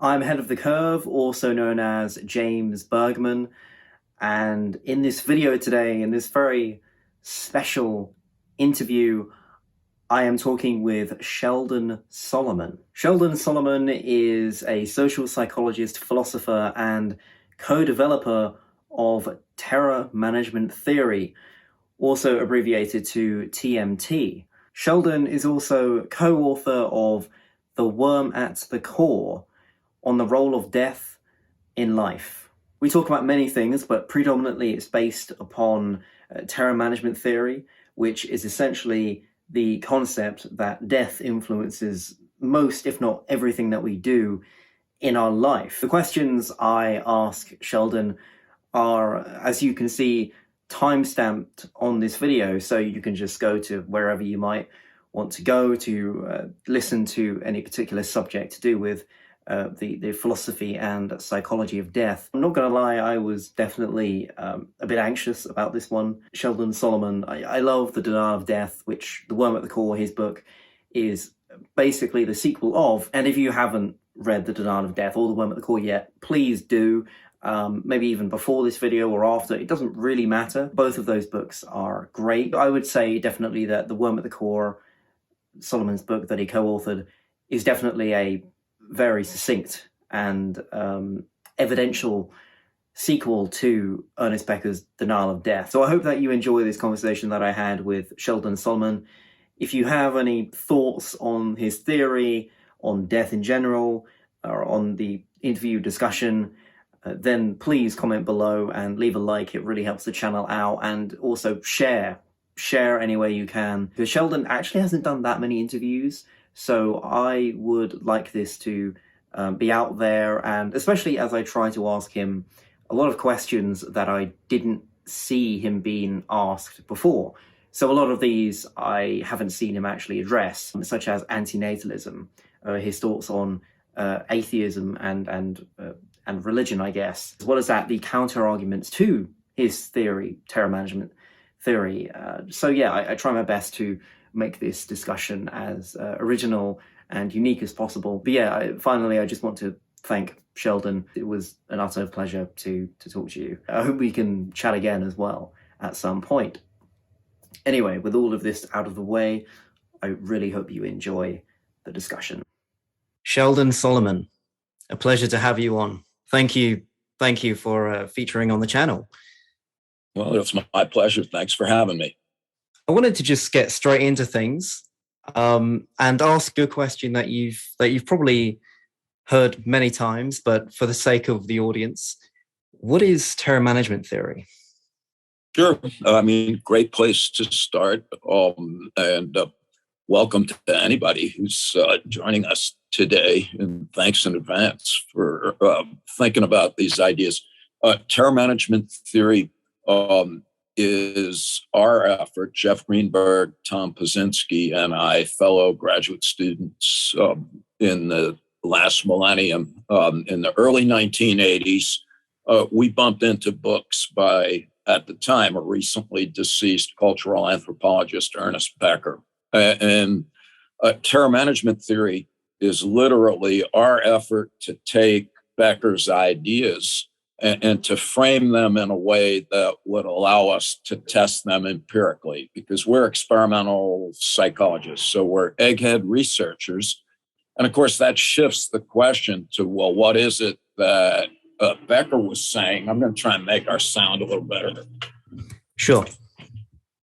I'm ahead of the curve, also known as James Bergman, and in this video today, in this very special interview, I am talking with Sheldon Solomon. Sheldon Solomon is a social psychologist, philosopher, and co-developer of terror management theory, also abbreviated to TMT. Sheldon is also co-author of The Worm at the Core, on the role of death in life. We talk about many things, but predominantly it's based upon terror management theory, which is essentially the concept that death influences most, if not everything that we do in our life. The questions I ask Sheldon are, as you can see, time-stamped on this video, so you can just go to wherever you might want to go to listen to any particular subject to do with the philosophy and psychology of death. I'm not going to lie, I was definitely a bit anxious about this one. Sheldon Solomon, I love The Denial of Death, which The Worm at the Core, his book, is basically the sequel of. And if you haven't read The Denial of Death or The Worm at the Core yet, please do. Maybe even before this video or after, it doesn't really matter. Both of those books are great. I would say definitely that The Worm at the Core, Solomon's book that he co-authored, is definitely a very succinct and evidential sequel to Ernest Becker's Denial of Death. So I hope that you enjoy this conversation that I had with Sheldon Solomon. If you have any thoughts on his theory, on death in general, or on the interview discussion, then please comment below and leave a like. It really helps the channel out. And also share any way you can, because Sheldon actually hasn't done that many interviews. So I would like this to be out there, and especially as I try to ask him a lot of questions that I didn't see him being asked before. So a lot of these I haven't seen him actually address, such as antinatalism, his thoughts on atheism and religion, I guess, as well as that, the counter arguments to his theory, terror management theory. So yeah, I try my best to make this discussion as original and unique as possible. But yeah, finally, I just want to thank Sheldon. It was an utter pleasure to talk to you. I hope we can chat again as well at some point. Anyway, with all of this out of the way, I really hope you enjoy the discussion. Sheldon Solomon, a pleasure to have you on. Thank you for featuring on the channel. Well, it's my pleasure. Thanks for having me. I wanted to just get straight into things and ask a question that you've probably heard many times, but for the sake of the audience, what is terror management theory? Sure. I mean, great place to start. And welcome to anybody who's joining us today. And thanks in advance for thinking about these ideas. Terror management theory is our effort. Jeff Greenberg, Tom Pazinski, and I, fellow graduate students in the last millennium, in the early 1980s, we bumped into books by, at the time, a recently deceased cultural anthropologist, Ernest Becker. And terror management theory is literally our effort to take Becker's ideas and to frame them in a way that would allow us to test them empirically, because we're experimental psychologists. So we're egghead researchers. And of course, that shifts the question to, well, what is it that Becker was saying? I'm going to try and make our sound a little better. Sure.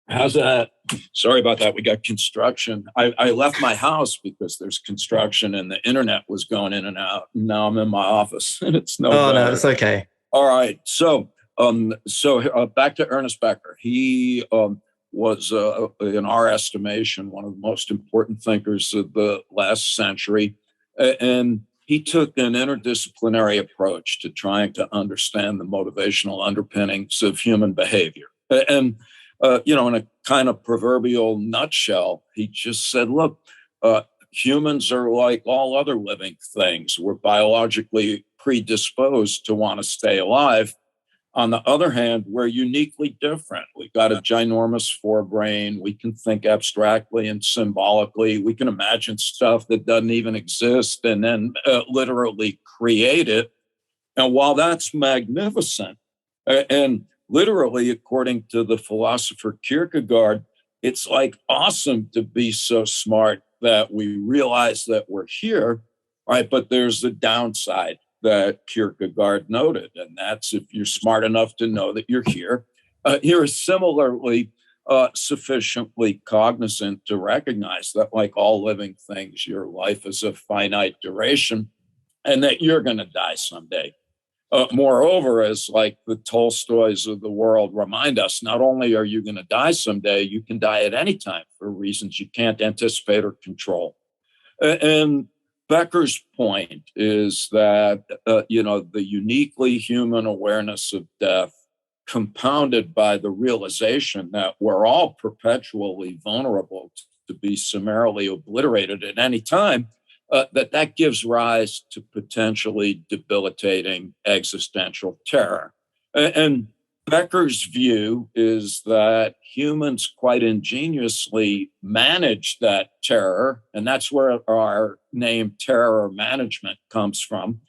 How's that? Sorry about that. We got construction. I left my house because there's construction and the internet was going in and out. Now I'm in my office and it's no better. No, it's okay. All right. So back to Ernest Becker. He was, in our estimation, one of the most important thinkers of the last century. And he took an interdisciplinary approach to trying to understand the motivational underpinnings of human behavior. And, in a kind of proverbial nutshell, he just said, look, humans are like all other living things. We're biologically predisposed to want to stay alive. On the other hand, we're uniquely different. We've got a ginormous forebrain. We can think abstractly and symbolically. We can imagine stuff that doesn't even exist and then literally create it. And while that's magnificent, and literally, according to the philosopher Kierkegaard, it's like awesome to be so smart that we realize that we're here, right? But there's the downside that Kierkegaard noted, and that's if you're smart enough to know that you're here, you're similarly sufficiently cognizant to recognize that, like all living things, your life is of finite duration and that you're going to die someday. Moreover, as like the Tolstoys of the world remind us, not only are you going to die someday, you can die at any time for reasons you can't anticipate or control. And Becker's point is that, the uniquely human awareness of death, compounded by the realization that we're all perpetually vulnerable to be summarily obliterated at any time, that gives rise to potentially debilitating existential terror. And Becker's view is that humans quite ingeniously manage that terror, and that's where our name terror management comes from,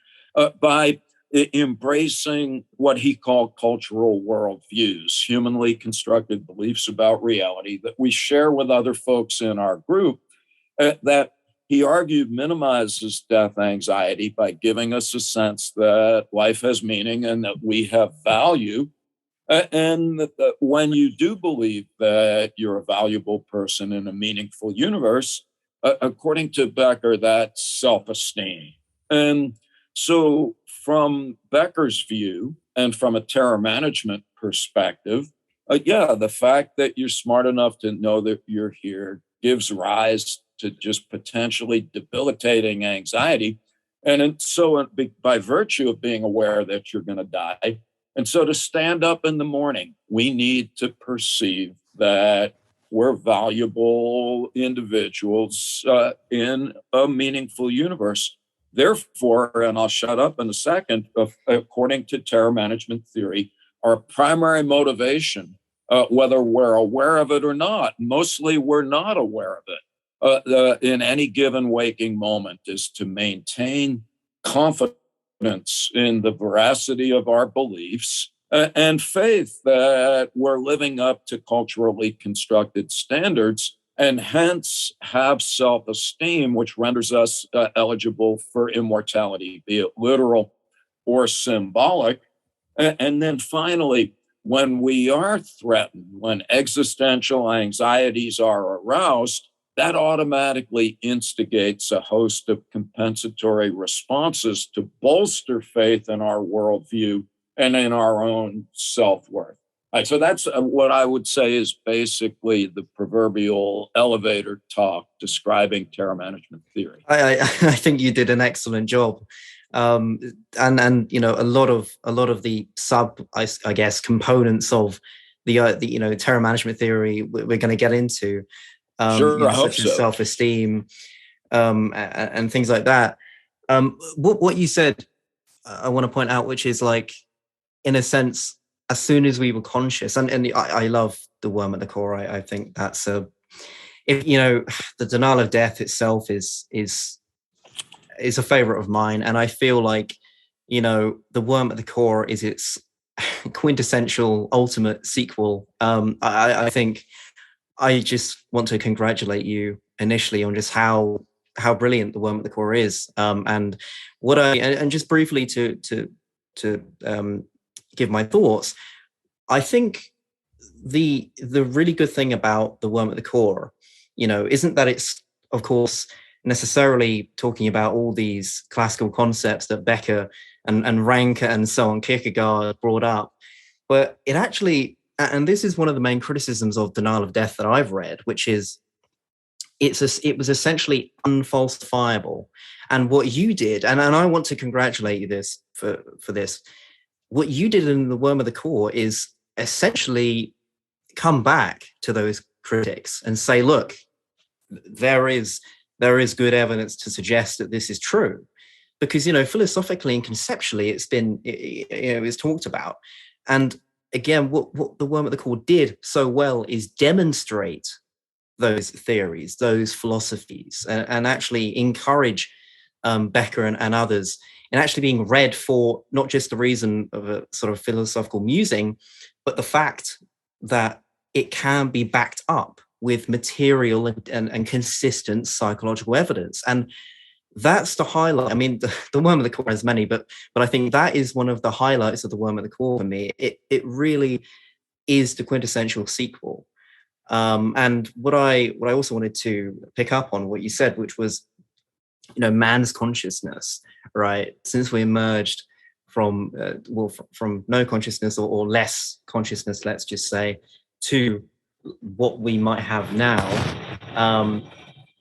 by embracing what he called cultural worldviews, humanly constructed beliefs about reality that we share with other folks in our group, that he argued minimizes death anxiety by giving us a sense that life has meaning and that we have value. And that when you do believe that you're a valuable person in a meaningful universe, according to Becker, that's self-esteem. And so from Becker's view and from a terror management perspective, the fact that you're smart enough to know that you're here gives rise to just potentially debilitating anxiety. And so by virtue of being aware that you're going to die, and so to stand up in the morning, we need to perceive that we're valuable individuals in a meaningful universe. Therefore, and I'll shut up in a second, according to terror management theory, our primary motivation, whether we're aware of it or not, mostly we're not aware of it, in any given waking moment, is to maintain confidence in the veracity of our beliefs and faith that we're living up to culturally constructed standards, and hence have self-esteem, which renders us eligible for immortality, be it literal or symbolic. And then finally, when we are threatened, when existential anxieties are aroused, that automatically instigates a host of compensatory responses to bolster faith in our worldview and in our own self-worth. Right, so that's what I would say is basically the proverbial elevator talk describing terror management theory. I think you did an excellent job, and a lot of the I guess components of the terror management theory we're going to get into, Sure, I hope such as so. self-esteem, and things like that. What you said, I want to point out, which is like, in a sense, as soon as we were conscious, and I love the worm at the core. I think that's the denial of death itself is a favorite of mine, and I feel like the worm at the core is its quintessential ultimate sequel. I think I just want to congratulate you initially on just how brilliant the worm at the core is, and just briefly to give my thoughts. I think the really good thing about the worm at the core, isn't that it's, of course, necessarily talking about all these classical concepts that Becker and Ranke and so on, Kierkegaard brought up, but it actually, and this is one of the main criticisms of denial of death that I've read, which is it was essentially unfalsifiable. And what you did, and I want to congratulate you for this, what you did in the worm of the core is essentially come back to those critics and say, look, there is good evidence to suggest that this is true, because philosophically and conceptually it's talked about, And again, what the worm at the core did so well is demonstrate those theories, those philosophies, and actually encourage Becker and others in actually being read for not just the reason of a sort of philosophical musing, but the fact that it can be backed up with material and consistent psychological evidence. And that's the highlight. I mean, the worm of the core has many, but I think that is one of the highlights of the worm of the core for me. It really is the quintessential sequel. And what I also wanted to pick up on what you said, which was, man's consciousness, right? Since we emerged from from no consciousness or less consciousness, let's just say, to what we might have now.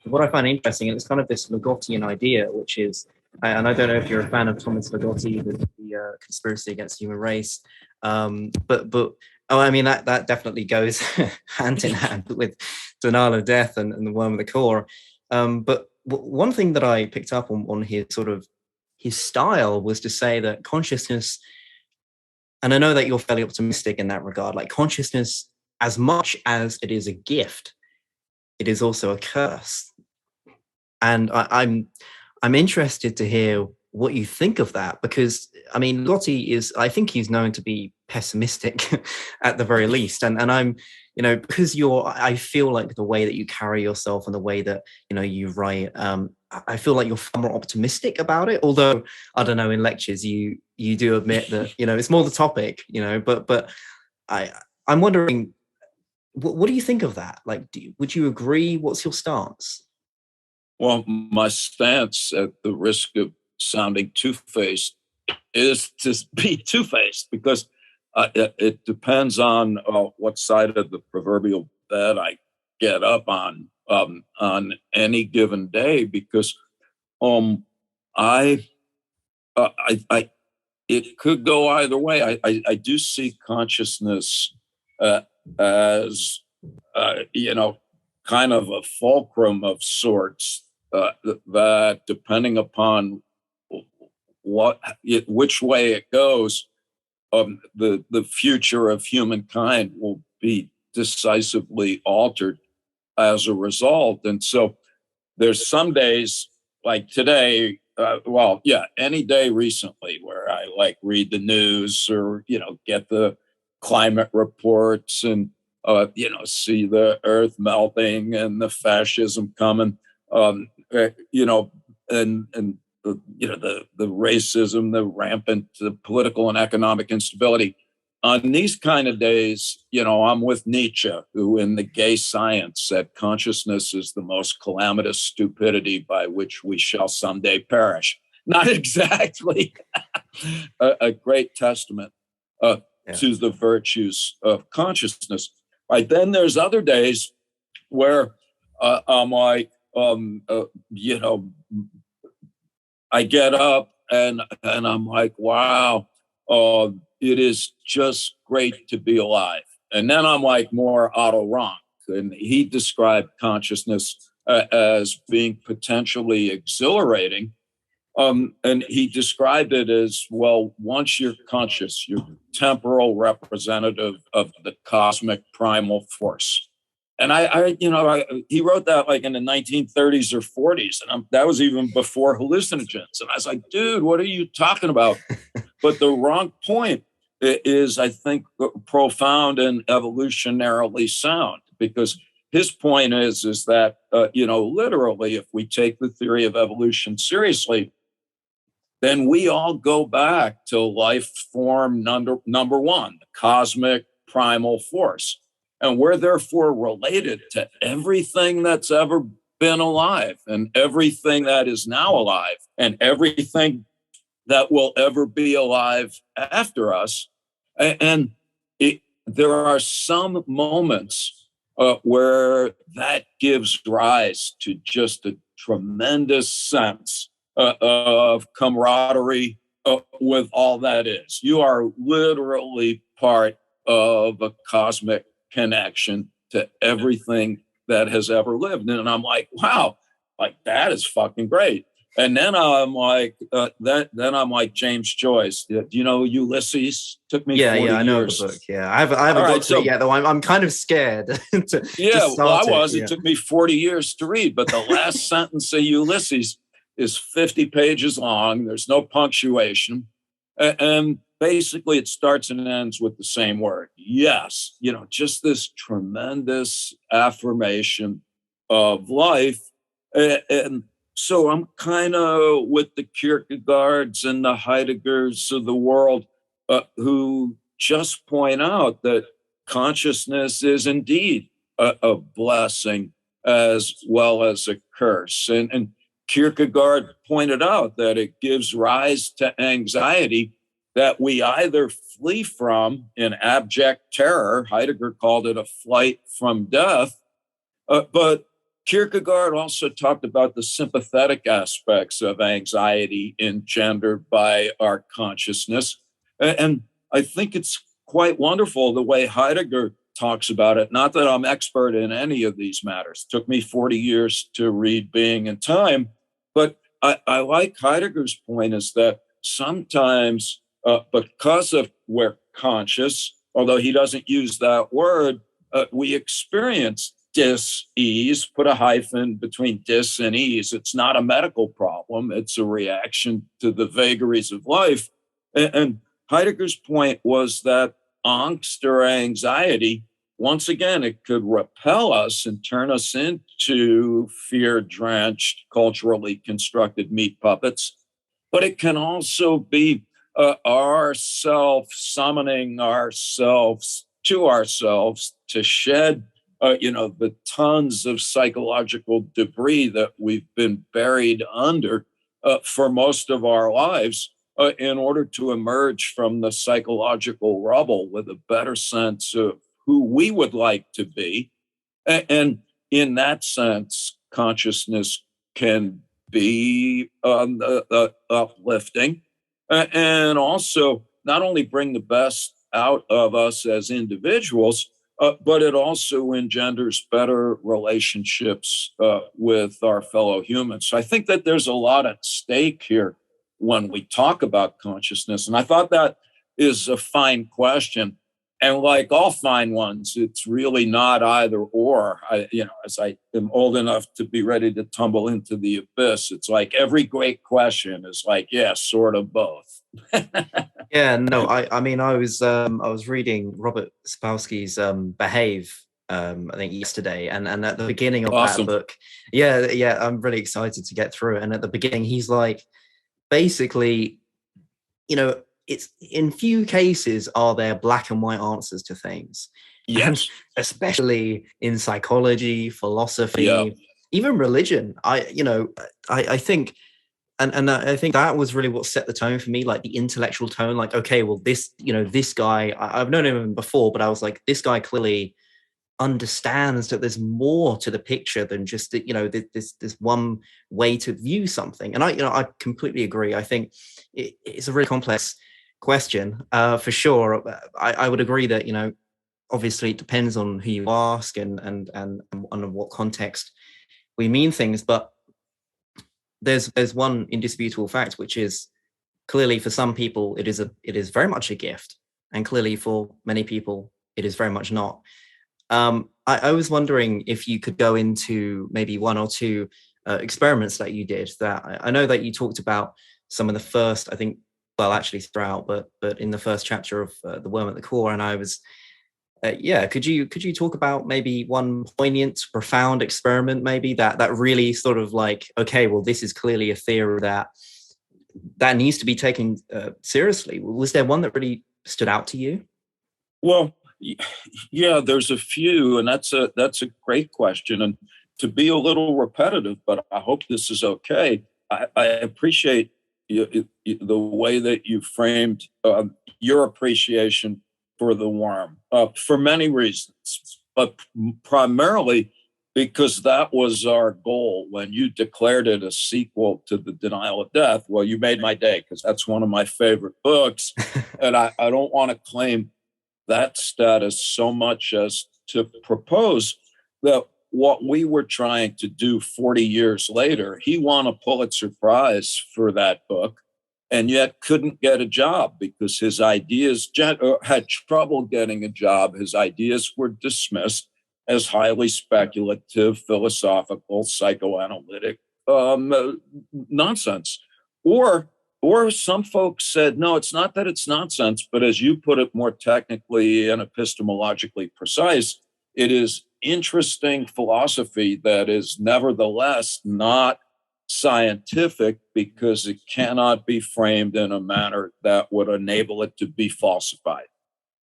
What I find interesting, and it's kind of this Ligottian idea, which is, and I don't know if you're a fan of Thomas Ligotti, the conspiracy against the human race, but I mean that definitely goes hand in hand with denial of death and the worm of the core. But one thing that I picked up on his sort of his style was to say that consciousness, and I know that you're fairly optimistic in that regard, like consciousness, as much as it is a gift, it is also a curse. And I'm interested to hear what you think of that, because I mean, Gotti I think he's known to be pessimistic at the very least. And I'm, because I feel like the way that you carry yourself and the way that, you write, I feel like you're far more optimistic about it. Although, I don't know, in lectures, you do admit that, it's more the topic, but I'm wondering, what do you think of that? Like, would you agree? What's your stance? Well, my stance, at the risk of sounding two-faced, is to be two-faced, because it depends on what side of the proverbial bed I get up on any given day. Because I it could go either way. I do see consciousness as kind of a fulcrum of sorts, that depending upon which way it goes, the future of humankind will be decisively altered as a result. And so there's some days like today, any day recently, where I read the news or, get the climate reports and, see the earth melting and the fascism coming, and the racism, the rampant the political and economic instability. On these kind of days, I'm with Nietzsche, who in The Gay Science said consciousness is the most calamitous stupidity by which we shall someday perish. Not exactly a great testament to the virtues of consciousness. Right, then there's other days where I'm like, I get up and I'm like, wow, it is just great to be alive. And then I'm like more Otto Rank, and he described consciousness as being potentially exhilarating. And he described it as, well, once you're conscious, you're temporal representative of the cosmic primal force. And he wrote that in the 1930s or 40s. And that was even before hallucinogens. And I was like, dude, what are you talking about? But the wrong point is, I think, profound and evolutionarily sound, because his point is that, literally, if we take the theory of evolution seriously, then we all go back to life form number one, the cosmic primal force. And we're therefore related to everything that's ever been alive, and everything that is now alive, and everything that will ever be alive after us. And there are some moments where that gives rise to just a tremendous sense of camaraderie with all that is. You are literally part of a cosmic connection to everything that has ever lived. And I'm like, wow, that is fucking great. And then I'm like, then I'm like James Joyce. Do you know Ulysses? Took me Yeah, 40 yeah, I know the book. years. Yeah, I All haven't got right, to it so yet, though. I'm kind of scared to yeah, well, I start it. was. It Yeah. took me 40 years to read, but the last sentence of Ulysses is 50 pages long. There's no punctuation. And basically, it starts and ends with the same word. Yes, just this tremendous affirmation of life. And so I'm kind of with the Kierkegaards and the Heideggers of the world who just point out that consciousness is indeed a blessing as well as a curse. And Kierkegaard pointed out that it gives rise to anxiety that we either flee from in abject terror. Heidegger called it a flight from death. But Kierkegaard also talked about the sympathetic aspects of anxiety engendered by our consciousness. And I think it's quite wonderful the way Heidegger talks about it. Not that I'm expert in any of these matters. It took me 40 years to read Being and Time. But I like Heidegger's point is that sometimes because of we're conscious, although he doesn't use that word, we experience dis-ease, put a hyphen between dis and ease. It's not a medical problem. It's a reaction to the vagaries of life. And Heidegger's point was that angst or anxiety, once again, it could repel us and turn us into fear-drenched, culturally constructed meat puppets. But it can also be ourself summoning ourselves to shed the tons of psychological debris that we've been buried under for most of our lives in order to emerge from the psychological rubble with a better sense of who we would like to be. And in that sense, consciousness can be uplifting and also not only bring the best out of us as individuals, but it also engenders better relationships with our fellow humans. So I think that there's a lot at stake here when we talk about consciousness. And I thought that is a fine question. And like all fine ones, it's really not either or. As I am old enough to be ready to tumble into the abyss, it's like every great question is like, yeah, sort of both. Yeah, no, I mean, I was reading Robert Sapolsky's Behave, I think yesterday, and at the beginning of Awesome. that book, yeah, I'm really excited to get through it. And at the beginning, he's like, basically, it's in few cases are there black and white answers to things. Yes. And especially in psychology, philosophy, yeah. even religion. I think. And I think that was really what set the tone for me, like the intellectual tone. Like, okay, well, this guy, I've known him before, but I was like, this guy clearly understands that there's more to the picture than just this one way to view something. And I completely agree. I think it's a really complex question for sure. I would agree that obviously it depends on who you ask and on what context we mean things, but there's one indisputable fact, which is clearly for some people it is very much a gift, and clearly for many people it is very much not. I was wondering if you could go into maybe one or two experiments that you did. That I know that you talked about some of the first, I think, well, actually throughout, but in the first chapter of The Worm at the Core, and I was. Could you talk about maybe one poignant, profound experiment, maybe that really sort of like, okay, well, this is clearly a theory that needs to be taken seriously. Was there one that really stood out to you? Well, yeah, there's a few, and that's a great question. And to be a little repetitive, but I hope this is okay. I appreciate the way that you framed your appreciation for The Worm for many reasons, but primarily because that was our goal when you declared it a sequel to The Denial of Death. Well, you made my day because that's one of my favorite books. And I don't want to claim that status so much as to propose that what we were trying to do 40 years later. He won a Pulitzer Prize for that book and yet couldn't get a job because his ideas had trouble getting a job. His ideas were dismissed as highly speculative, philosophical, psychoanalytic nonsense. Or some folks said, no, it's not that it's nonsense, but as you put it more technically and epistemologically precise, it is interesting philosophy that is nevertheless not scientific because it cannot be framed in a manner that would enable it to be falsified.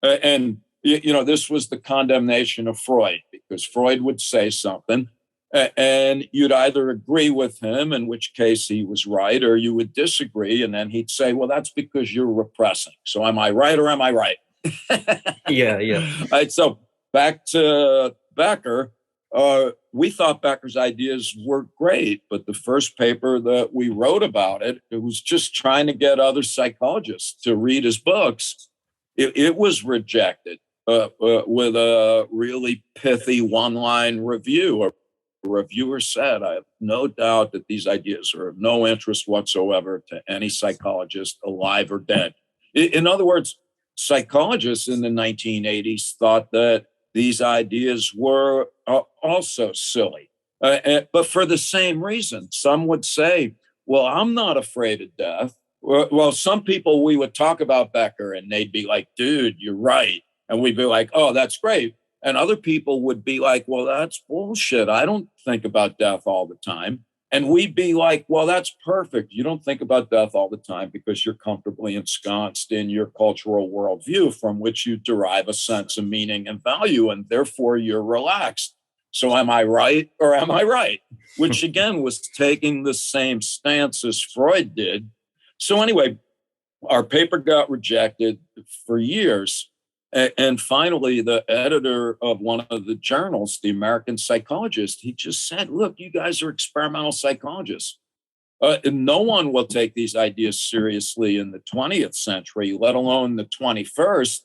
And, this was the condemnation of Freud, because Freud would say something and you'd either agree with him, in which case he was right, or you would disagree. And then he'd say, well, that's because you're repressing. So am I right or am I right? Yeah. All right, so back to Becker. We thought Becker's ideas were great, but the first paper that we wrote about it was just trying to get other psychologists to read his books. It was rejected with a really pithy one-line review. A reviewer said, I have no doubt that these ideas are of no interest whatsoever to any psychologist, alive or dead. In other words, psychologists in the 1980s thought that these ideas were also silly, but for the same reason. Some would say, well, I'm not afraid of death. Well, some people, we would talk about Becker and they'd be like, dude, you're right. And we'd be like, oh, that's great. And other people would be like, well, that's bullshit. I don't think about death all the time. And we'd be like, well, that's perfect. You don't think about death all the time because you're comfortably ensconced in your cultural worldview from which you derive a sense of meaning and value, and therefore you're relaxed. So am I right or am I right? Which again was taking the same stance as Freud did. So anyway, our paper got rejected for years. And finally, the editor of one of the journals, the American Psychologist, he just said, look, you guys are experimental psychologists. And no one will take these ideas seriously in the 20th century, let alone the 21st,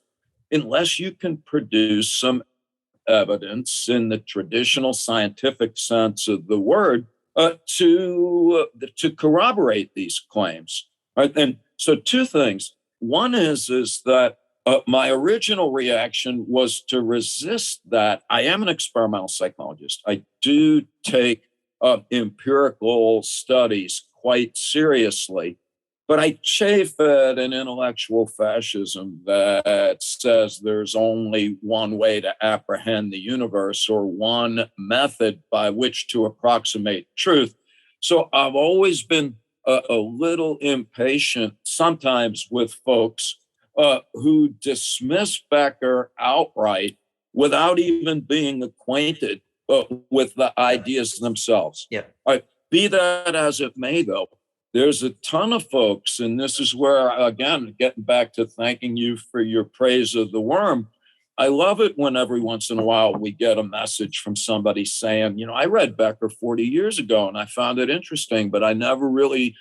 unless you can produce some evidence in the traditional scientific sense of the word to corroborate these claims. Right? And so two things. One is that my original reaction was to resist that. I am an experimental psychologist. I do take empirical studies quite seriously, but I chafe at an intellectual fascism that says there's only one way to apprehend the universe or one method by which to approximate truth. So I've always been a little impatient sometimes with folks who dismiss Becker outright without even being acquainted with the ideas themselves. Yeah. Be that as it may, though, there's a ton of folks, and this is where, again, getting back to thanking you for your praise of the worm, I love it when every once in a while we get a message from somebody saying, I read Becker 40 years ago and I found it interesting, but I never really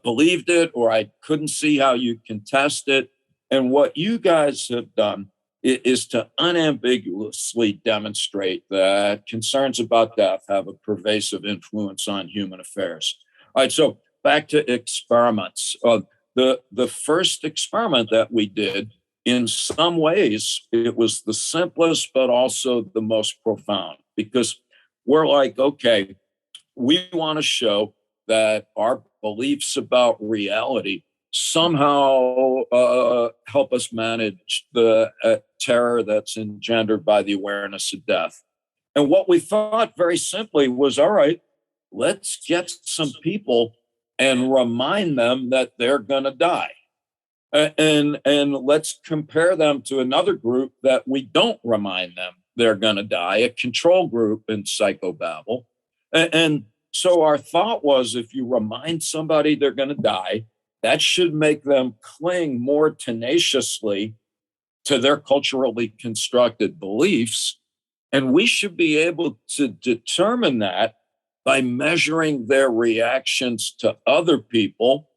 believed it, or I couldn't see how you can test it. And what you guys have done is to unambiguously demonstrate that concerns about death have a pervasive influence on human affairs. All right, so back to experiments. The first experiment that we did, in some ways, it was the simplest, but also the most profound, because we're like, okay, we want to show that our beliefs about reality somehow help us manage the terror that's engendered by the awareness of death. And what we thought very simply was, all right, let's get some people and remind them that they're going to die. And let's compare them to another group that we don't remind them they're going to die, a control group in psychobabble. And so our thought was, if you remind somebody they're going to die, that should make them cling more tenaciously to their culturally constructed beliefs. And we should be able to determine that by measuring their reactions to other people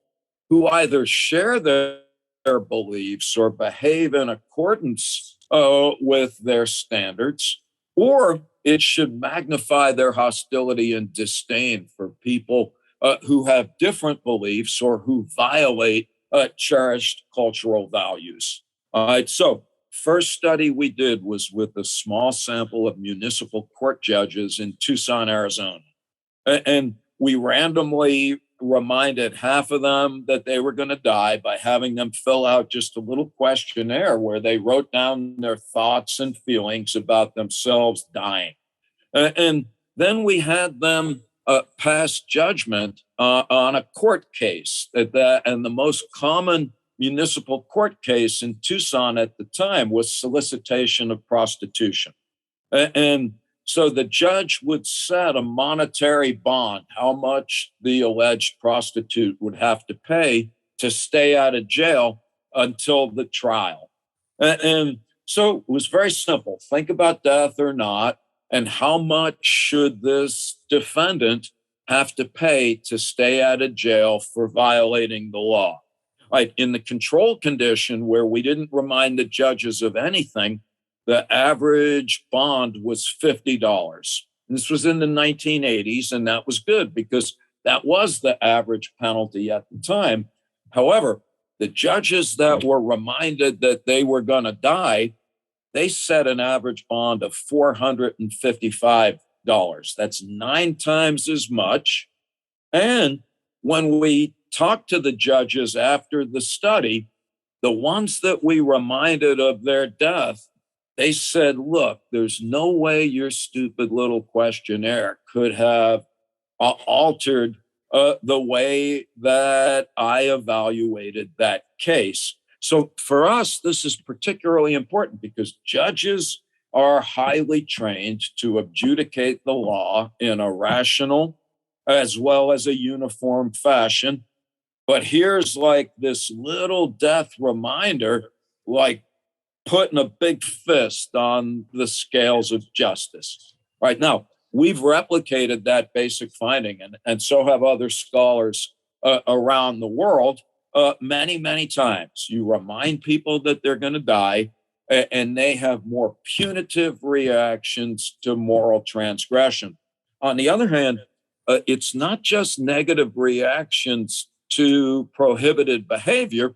who either share their beliefs or behave in accordance with their standards, or it should magnify their hostility and disdain for people who have different beliefs or who violate cherished cultural values. All right, so first study we did was with a small sample of municipal court judges in Tucson, Arizona. And we randomly reminded half of them that they were going to die by having them fill out just a little questionnaire where they wrote down their thoughts and feelings about themselves dying. And then we had them pass judgment on a court case. And the most common municipal court case in Tucson at the time was solicitation of prostitution. And so the judge would set a monetary bond, how much the alleged prostitute would have to pay to stay out of jail until the trial. And so it was very simple. Think about death or not, and how much should this defendant have to pay to stay out of jail for violating the law? Right. In the control condition where we didn't remind the judges of anything, the average bond was $50. This was in the 1980s, and that was good because that was the average penalty at the time. However, the judges that were reminded that they were going to die, they set an average bond of $455. That's 9 times as much. And when we talked to the judges after the study, the ones that we reminded of their death, they said, look, there's no way your stupid little questionnaire could have altered the way that I evaluated that case. So for us, this is particularly important because judges are highly trained to adjudicate the law in a rational as well as a uniform fashion. But here's like this little death reminder, like putting a big fist on the scales of justice. Right now, we've replicated that basic finding, and so have other scholars around the world many, many times. You remind people that they're going to die, and they have more punitive reactions to moral transgression. On the other hand, it's not just negative reactions to prohibited behavior.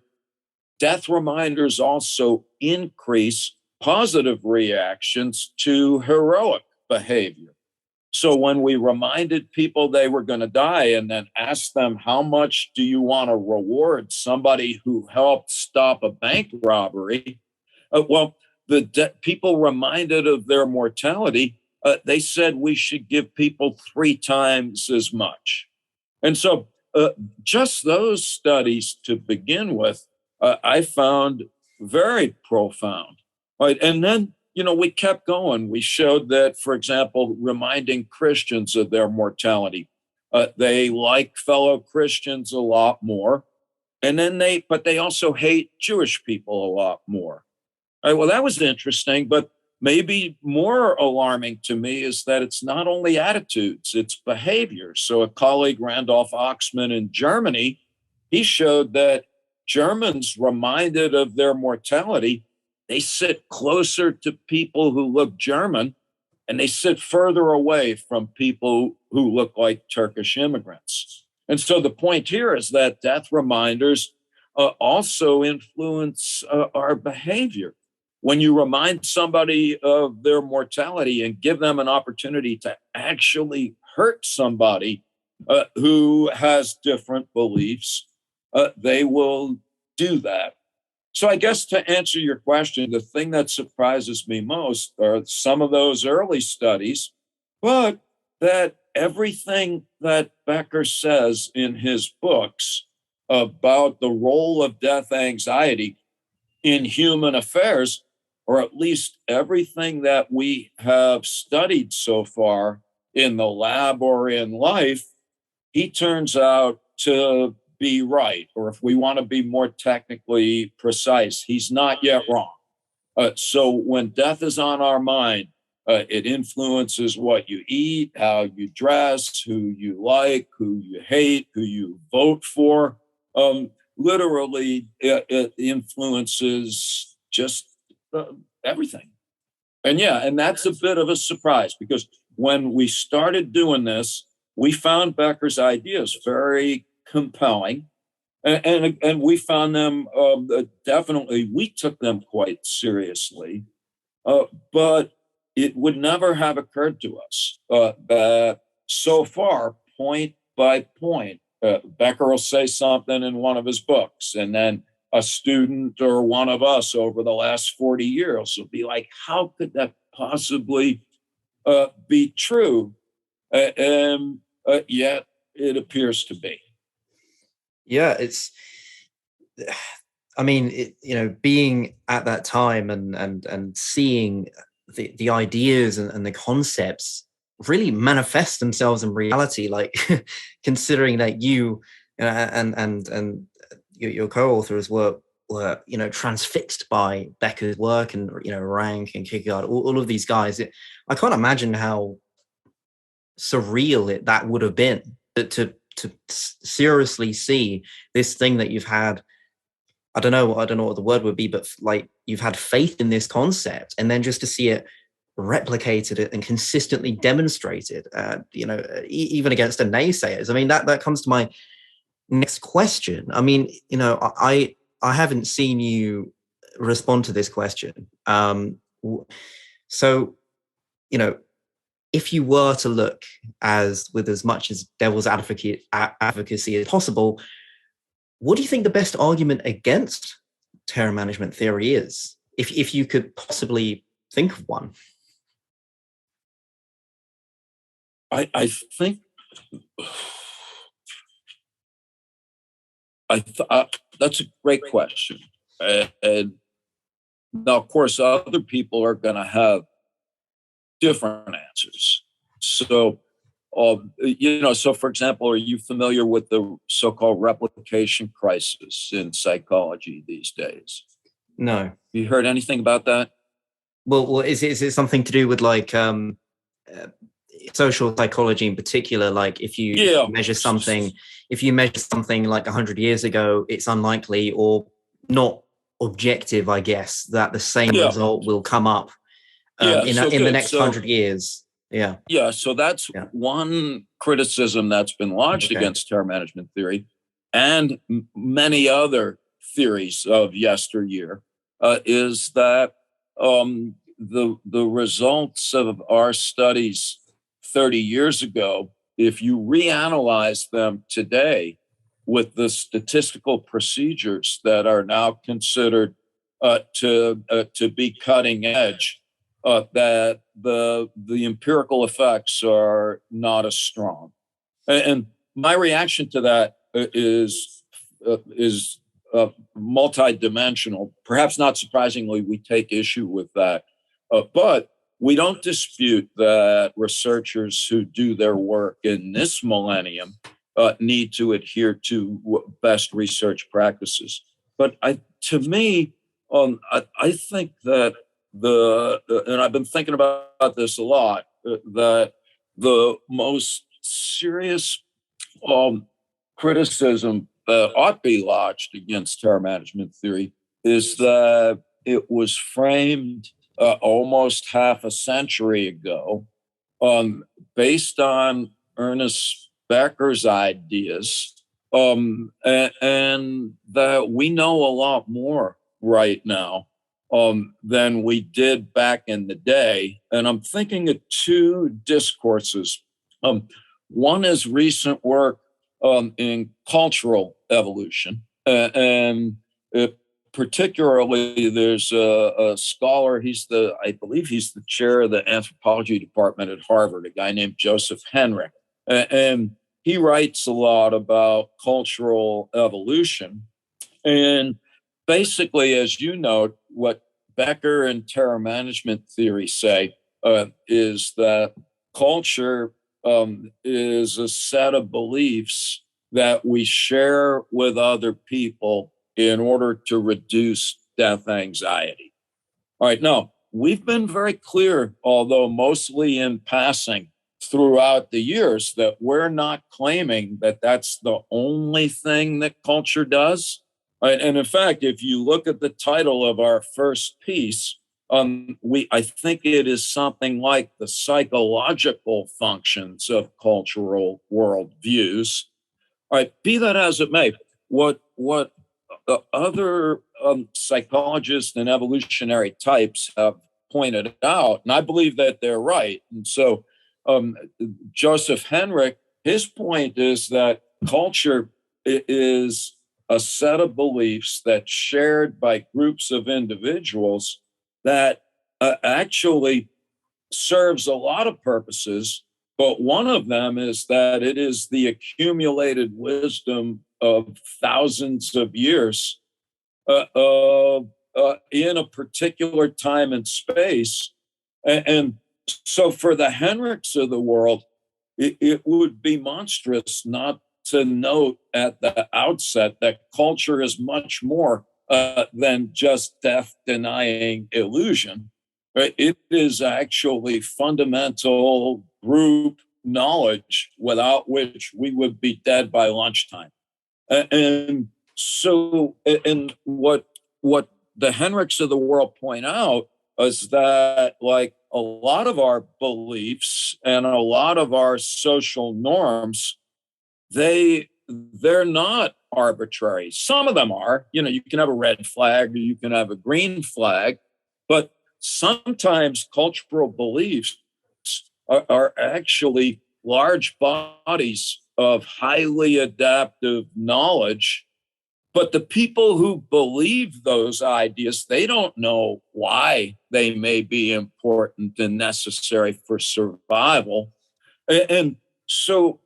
Death reminders also increase positive reactions to heroic behavior. So when we reminded people they were going to die and then asked them, how much do you want to reward somebody who helped stop a bank robbery? People reminded of their mortality, they said we should give people 3 times as much. And so just those studies to begin with, I found very profound. Right? And then, we kept going. We showed that, for example, reminding Christians of their mortality, they like fellow Christians a lot more. And then but they also hate Jewish people a lot more. Right, well, that was interesting, but maybe more alarming to me is that it's not only attitudes, it's behavior. So a colleague, Randolph Oxman in Germany, he showed that Germans reminded of their mortality, they sit closer to people who look German, and they sit further away from people who look like Turkish immigrants. And so the point here is that death reminders also influence our behavior. When you remind somebody of their mortality and give them an opportunity to actually hurt somebody who has different beliefs, they will do that. So I guess to answer your question, the thing that surprises me most are some of those early studies, but that everything that Becker says in his books about the role of death anxiety in human affairs, or at least everything that we have studied so far in the lab or in life, he turns out to be right. Or if we want to be more technically precise, he's not yet wrong. So when death is on our mind, it influences what you eat, how you dress, who you like, who you hate, who you vote for. Literally, it influences just everything. And yeah, and that's a bit of a surprise, because when we started doing this, we found Becker's ideas very compelling. And we found them definitely, we took them quite seriously. But it would never have occurred to us that so far, point by point, Becker will say something in one of his books, and then a student or one of us over the last 40 years will be like, how could that possibly be true? Yet it appears to be. Yeah, I mean, being at that time and seeing the ideas and the concepts really manifest themselves in reality, like considering that and your co-authors were transfixed by Becker's work, and Rank and Kierkegaard, all of these guys. I can't imagine how surreal that would have been to seriously see this thing that you've had. I don't know what the word would be, but like you've had faith in this concept, and then just to see it replicated and consistently demonstrated, even against the naysayers. I mean, that comes to my next question. I mean, I haven't seen you respond to this question. So, if you were to look with as much as devil's advocacy as possible, what do you think the best argument against terror management theory is, if you could possibly think of one? I think that's a great question. And now, of course, other people are going to have different answers. So, so for example, are you familiar with the so-called replication crisis in psychology these days? No. You heard anything about that? Well, is it something to do with like social psychology in particular? Like if you measure something like 100 years ago, it's unlikely or not objective, I guess, that the same result will come up in the next 100 years. Yeah. Yeah. So that's one criticism that's been lodged against terror management theory, and many other theories of yesteryear, is that the results of our studies 30 years ago, if you reanalyze them today with the statistical procedures that are now considered to be cutting edge, that the empirical effects are not as strong. And my reaction to that is multidimensional. Perhaps not surprisingly, we take issue with that. But we don't dispute that researchers who do their work in this millennium need to adhere to best research practices. But to me, I think that and I've been thinking about this a lot, that the most serious criticism that ought to be lodged against terror management theory is that it was framed almost half a century ago based on Ernest Becker's ideas, and that we know a lot more right now than we did back in the day. And I'm thinking of two discourses. One is recent work in cultural evolution, and particularly there's a scholar. I believe he's the chair of the anthropology department at Harvard, a guy named Joseph Henrich, and he writes a lot about cultural evolution. And basically, as you note, what Becker and terror management theory say is that culture is a set of beliefs that we share with other people in order to reduce death anxiety. All right, now, we've been very clear, although mostly in passing throughout the years, that we're not claiming that that's the only thing that culture does. Right? And in fact, if you look at the title of our first piece, I think it is something like the psychological functions of cultural worldviews. All right, be that as it may, what other psychologists and evolutionary types have pointed out, and I believe that they're right. And so, Joseph Henrich, his point is that culture is a set of beliefs that's shared by groups of individuals that actually serves a lot of purposes, but one of them is that it is the accumulated wisdom of thousands of years in a particular time and space. And so for the Henrichs of the world, it would be monstrous not to note at the outset that culture is much more than just death-denying illusion. Right? It is actually fundamental group knowledge without which we would be dead by lunchtime. And so, and what the Henrichs of the world point out is that, like, a lot of our beliefs and a lot of our social norms, they're not arbitrary. Some of them are. You know, you can have a red flag or you can have a green flag, but sometimes cultural beliefs are actually large bodies of highly adaptive knowledge. But the people who believe those ideas, they don't know why they may be important and necessary for survival. And so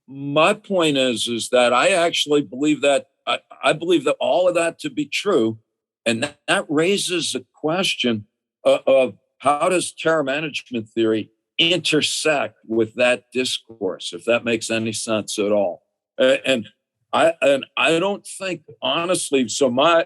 my point is that I actually believe that I believe that all of that to be true. And that raises a question of how does terror management theory intersect with that discourse, if that makes any sense at all. And I don't think, honestly, so my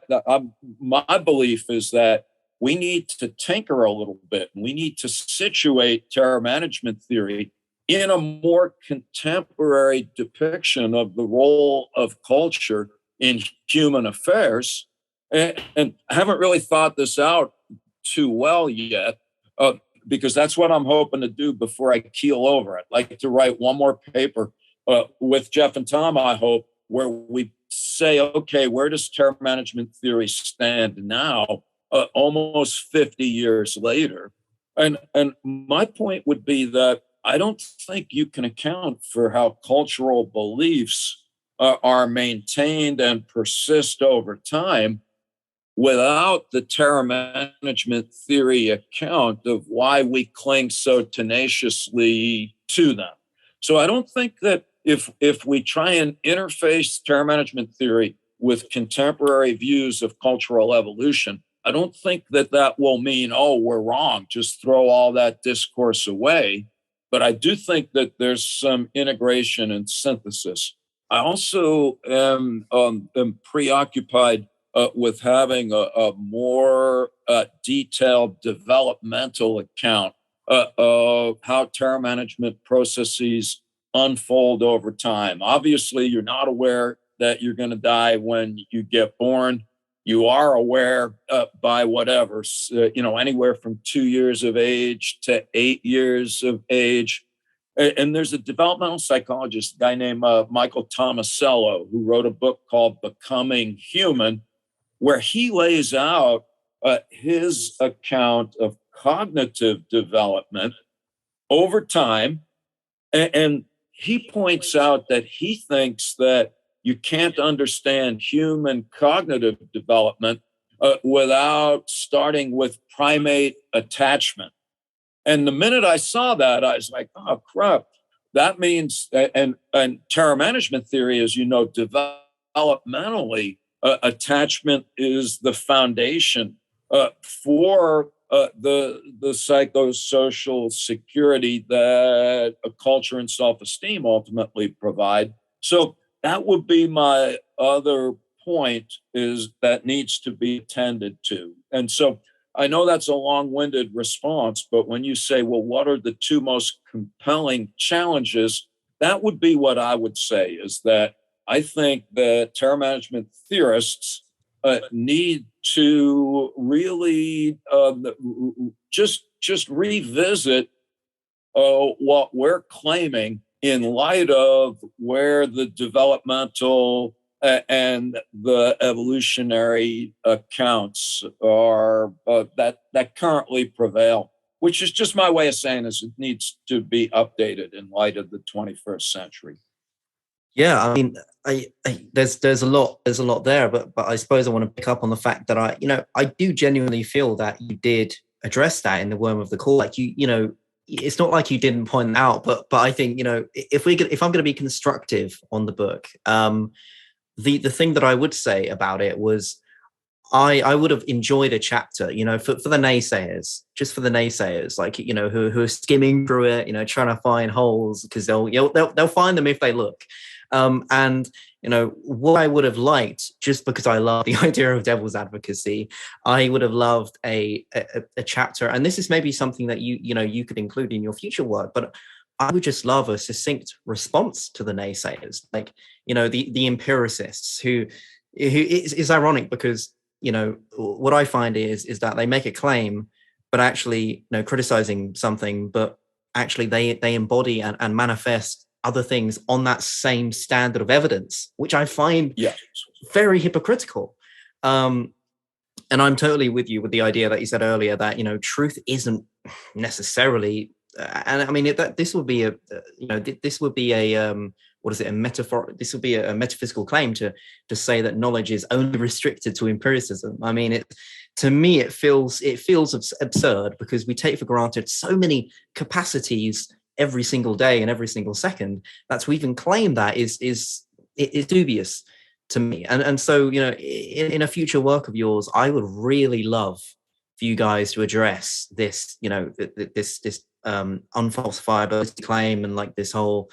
belief is that we need to tinker a little bit. We need to situate terror management theory in a more contemporary depiction of the role of culture in human affairs. And I haven't really thought this out too well yet, because that's what I'm hoping to do before I keel over. I'd like to write one more paper with Jeff and Tom, I hope, where we say, okay, where does terror management theory stand now, almost 50 years later? And my point would be that I don't think you can account for how cultural beliefs are maintained and persist over time without the terror management theory account of why we cling so tenaciously to them. So I don't think that if we try and interface terror management theory with contemporary views of cultural evolution, I don't think that will mean, oh, we're wrong, just throw all that discourse away. But I do think that there's some integration and synthesis. I also am preoccupied with having a more detailed developmental account of how terror management processes unfold over time. Obviously, you're not aware that you're going to die when you get born. You are aware by whatever, anywhere from 2 years of age to 8 years of age. And there's a developmental psychologist, a guy named Michael Tomasello, who wrote a book called Becoming Human, where he lays out his account of cognitive development over time. And he points out that he thinks that you can't understand human cognitive development without starting with primate attachment. And the minute I saw that, I was like, oh, crap. That means, and terror management theory, as you know, developmentally, attachment is the foundation for the psychosocial security that a culture and self-esteem ultimately provide. So that would be my other point, is that needs to be attended to. And so I know that's a long-winded response, but when you say, well, what are the two most compelling challenges? That would be what I would say, is that I think that terror management theorists need to really just revisit what we're claiming in light of where the developmental and the evolutionary accounts are that currently prevail, which is just my way of saying is it needs to be updated in light of the 21st century. Yeah, I mean, there's a lot there, but I suppose I want to pick up on the fact that I do genuinely feel that you did address that in the Worm of the Core. Like it's not like you didn't point out, but I think if I'm going to be constructive on the book, the thing that I would say about it was I would have enjoyed a chapter, for the naysayers, just for the naysayers, like who are skimming through it, trying to find holes because they'll find them if they look. And what I would have liked, just because I love the idea of devil's advocacy, I would have loved a chapter, and this is maybe something that you could include in your future work, but I would just love a succinct response to the naysayers, like the empiricists who is ironic because what I find is that they make a claim, but actually criticizing something, but actually they embody and manifest other things on that same standard of evidence, which I find very hypocritical. And I'm totally with you with the idea that you said earlier that truth isn't necessarily, and I mean this would be a what is it, a metaphor? This would be a metaphysical claim to say that knowledge is only restricted to empiricism. I mean, to me it feels absurd because we take for granted so many capacities every single day and every single second that to even claim that is dubious to me. And so in a future work of yours, I would really love for you guys to address this this unfalsifiability claim and like this whole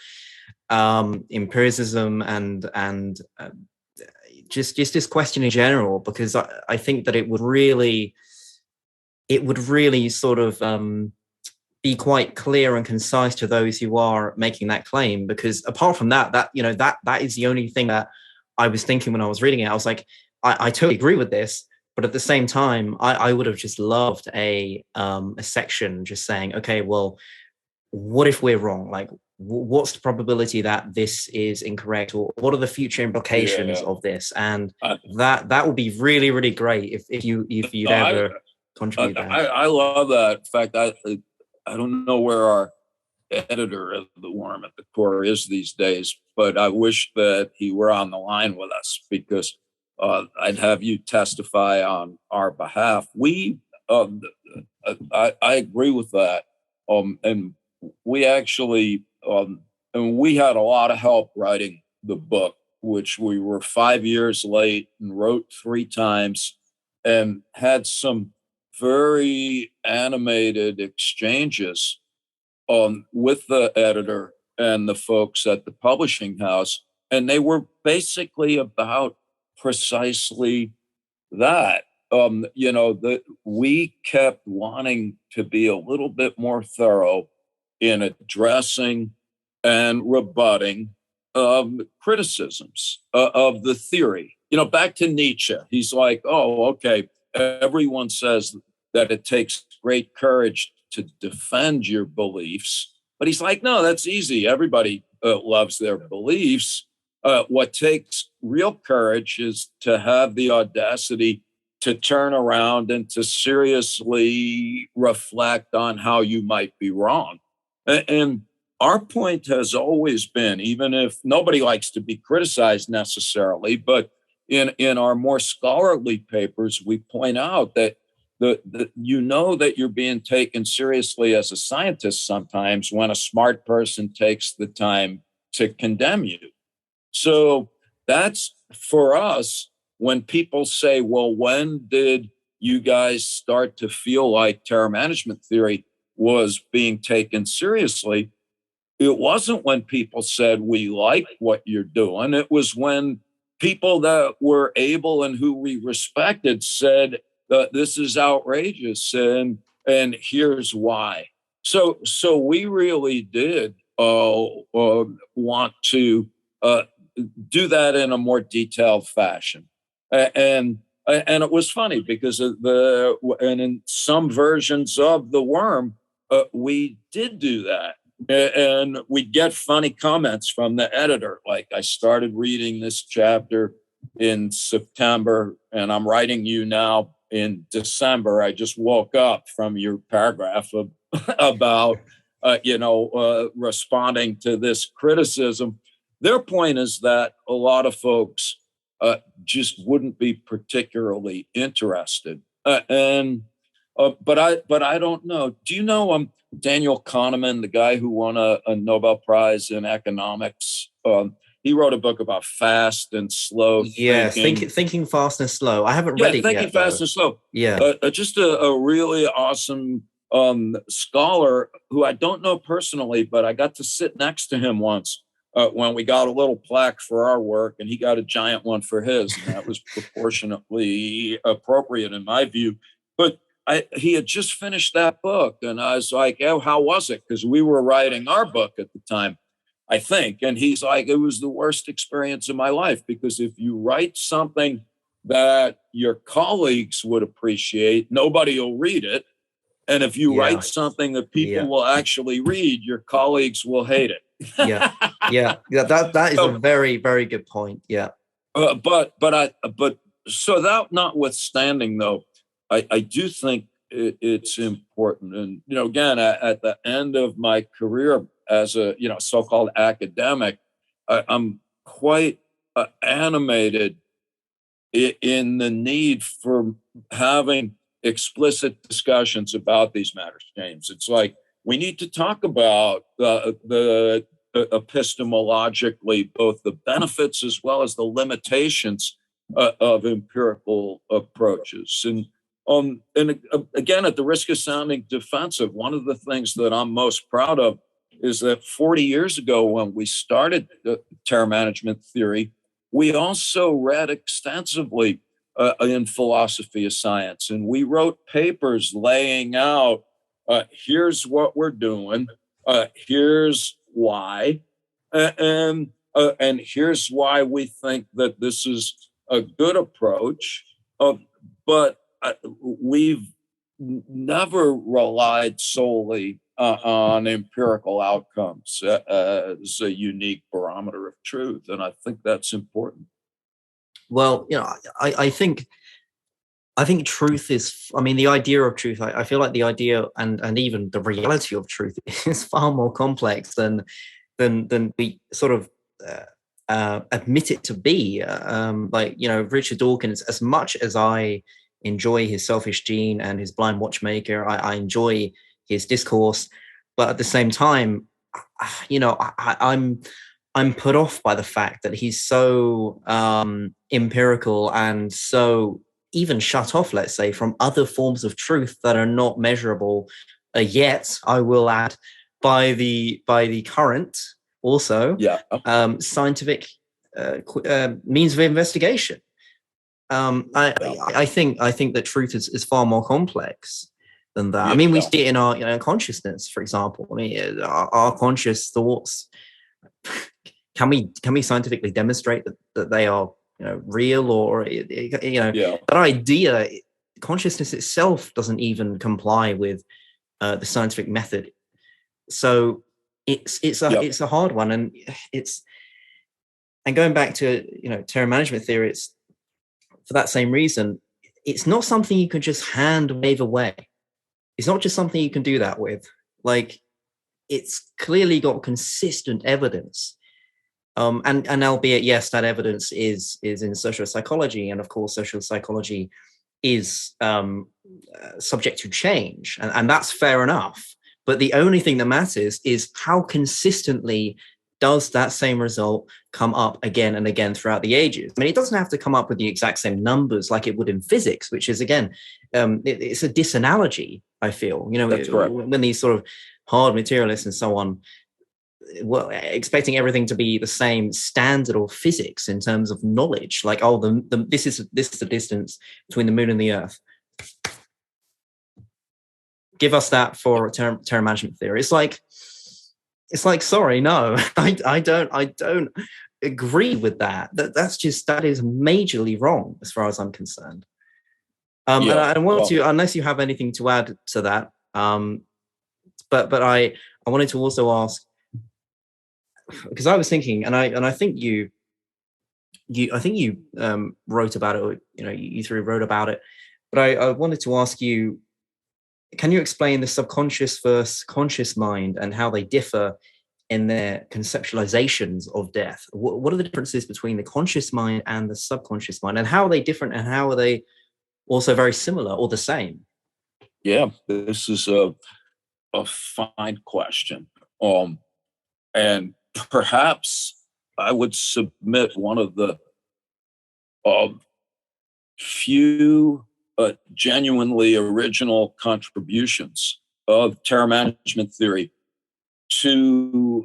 empiricism and just this question in general, because I think that it would really sort of be quite clear and concise to those who are making that claim. Because apart from that is the only thing that I was thinking when I was reading it. I was like, I totally agree with this, but at the same time, I would have just loved a section just saying, okay, well, what if we're wrong? Like, what's the probability that this is incorrect, or what are the future implications of this? And that would be really, really great if you'd ever contribute that. I love that. In fact, I don't know where our editor of the Worm at the Core is these days, but I wish that he were on the line with us because I'd have you testify on our behalf. I agree with that, and we actually. And we had a lot of help writing the book, which we were 5 years late and wrote 3 times and had some very animated exchanges with the editor and the folks at the publishing house. And they were basically about precisely that. That we kept wanting to be a little bit more thorough in addressing and rebutting criticisms of the theory. Back to Nietzsche, he's like, oh, okay, everyone says that it takes great courage to defend your beliefs. But he's like, no, that's easy. Everybody loves their beliefs. What takes real courage is to have the audacity to turn around and to seriously reflect on how you might be wrong. And our point has always been, even if nobody likes to be criticized necessarily, but in our more scholarly papers, we point out that that you're being taken seriously as a scientist sometimes when a smart person takes the time to condemn you. So that's, for us, when people say, well, when did you guys start to feel like terror management theory was being taken seriously? It wasn't when people said, we like what you're doing. It was when people that were able and who we respected said, this is outrageous and here's why. So we really did want to do that in a more detailed fashion. And And it was funny because and in some versions of the worm, we did do that. And we'd get funny comments from the editor. Like, I started reading this chapter in September and I'm writing you now in December. I just woke up from your paragraph about, responding to this criticism. Their point is that a lot of folks just wouldn't be particularly interested. But I don't know. Do you know Daniel Kahneman, the guy who won a Nobel Prize in economics? He wrote a book about fast and slow thinking. Thinking fast and slow. I haven't read it yet. Thinking fast and slow. Yeah, just a really awesome scholar who I don't know personally, but I got to sit next to him once when we got a little plaque for our work, and he got a giant one for his, and that was proportionately appropriate in my view. But he had just finished that book, and I was like, "Oh, how was it?" Because we were writing our book at the time, I think. And he's like, "It was the worst experience of my life, because if you write something that your colleagues would appreciate, nobody will read it. And if you write something that people will actually read, your colleagues will hate it." That is a very, very good point. Yeah. But so that notwithstanding, though, I do think it's important. And, again, at the end of my career as a, so-called academic, I'm quite animated in the need for having explicit discussions about these matters, James. It's like we need to talk about the epistemologically both the benefits as well as the limitations of empirical approaches. And again, at the risk of sounding defensive, one of the things that I'm most proud of is that 40 years ago, when we started terror management theory, we also read extensively in philosophy of science, and we wrote papers laying out, here's what we're doing, here's why, and here's why we think that this is a good approach. But we've never relied solely on empirical outcomes as a unique barometer of truth, and I think that's important. Well, I think truth is, the idea of truth, I feel like the idea and even the reality of truth is far more complex than we sort of admit it to be. Richard Dawkins, as much as I enjoy his Selfish Gene and his Blind Watchmaker, I enjoy his discourse, but at the same time, I'm put off by the fact that he's so empirical and so even shut off, let's say, from other forms of truth that are not measurable yet, I will add, by the current also scientific means of investigation. I think that truth is far more complex than that. We see it in our consciousness, for example. Our conscious thoughts. Can we scientifically demonstrate that they are real, or that idea? Consciousness itself doesn't even comply with the scientific method. So it's a hard one, and going back to terror management theory, it's for that same reason. It's not something you can just hand wave away. It's not just something you can do that with. Like, it's clearly got consistent evidence. And albeit, yes, that evidence is in social psychology, and of course, social psychology is subject to change, and that's fair enough. But the only thing that matters is how consistently does that same result come up again and again throughout the ages. It doesn't have to come up with the exact same numbers like it would in physics, which is, again, it's a disanalogy, I feel. That's correct. When these sort of hard materialists and so on, well, expecting everything to be the same standard of physics in terms of knowledge, like, this is the distance between the moon and the earth. Give us that for terror management theory. It's like, sorry, no, I don't agree with that. That is majorly wrong as far as I'm concerned. And Yeah. I want to, unless you have anything to add to that, but I wanted to also ask, because I was thinking, and I think you wrote about it, or you three wrote about it, but I wanted to ask you, can you explain the subconscious versus conscious mind and how they differ in their conceptualizations of death? What are the differences between the conscious mind and the subconscious mind, and how are they different, and how are they also very similar or the same? Yeah, this is a fine question. And perhaps I would submit one of the few genuinely original contributions of terror management theory to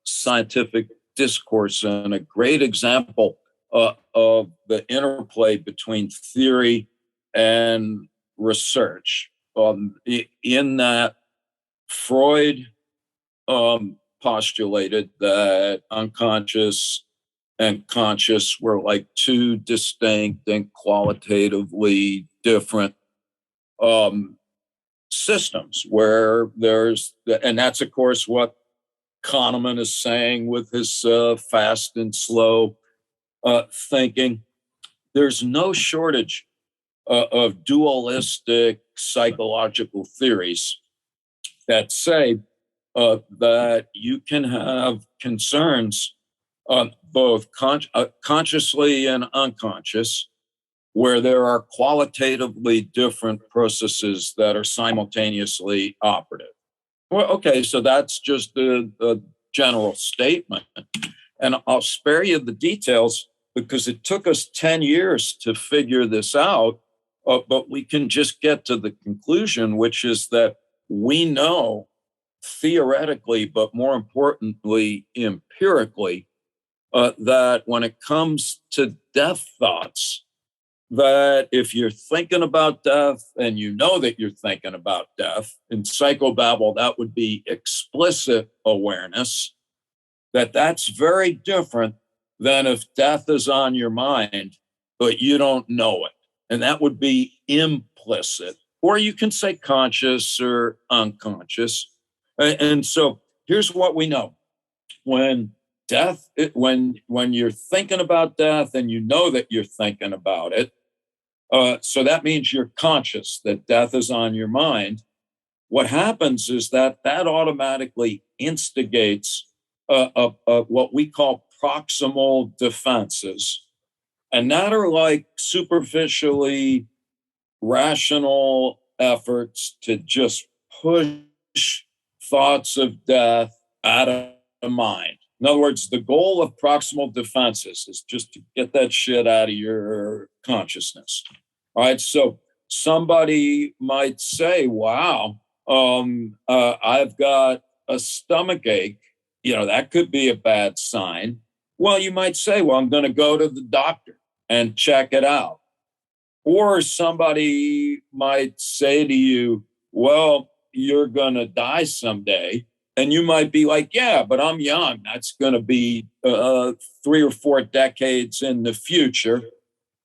scientific discourse, and a great example of the interplay between theory and research. In that, Freud postulated that unconscious and conscious were like two distinct and qualitatively different systems, where and that's of course what Kahneman is saying with his fast and slow thinking. There's no shortage of dualistic psychological theories that say that you can have concerns both consciously and unconscious, where there are qualitatively different processes that are simultaneously operative. Well, okay, so that's just a general statement. And I'll spare you the details because it took us 10 years to figure this out, but we can just get to the conclusion, which is that we know theoretically, but more importantly, empirically, that when it comes to death thoughts, that if you're thinking about death and you know that you're thinking about death, in psychobabble, that would be explicit awareness, that's very different than if death is on your mind, but you don't know it. And that would be implicit. Or you can say conscious or unconscious. And so here's what we know. When you're thinking about death and you know that you're thinking about it, so that means you're conscious that death is on your mind. What happens is that automatically instigates what we call proximal defenses. And that are like superficially rational efforts to just push thoughts of death out of mind. In other words, the goal of proximal defenses is just to get that shit out of your consciousness. All right. So somebody might say, wow, I've got a stomach ache. That could be a bad sign. Well, you might say, well, I'm going to go to the doctor and check it out. Or somebody might say to you, well, you're going to die someday. And you might be like, yeah, but I'm young. That's going to be 3 or 4 decades in the future.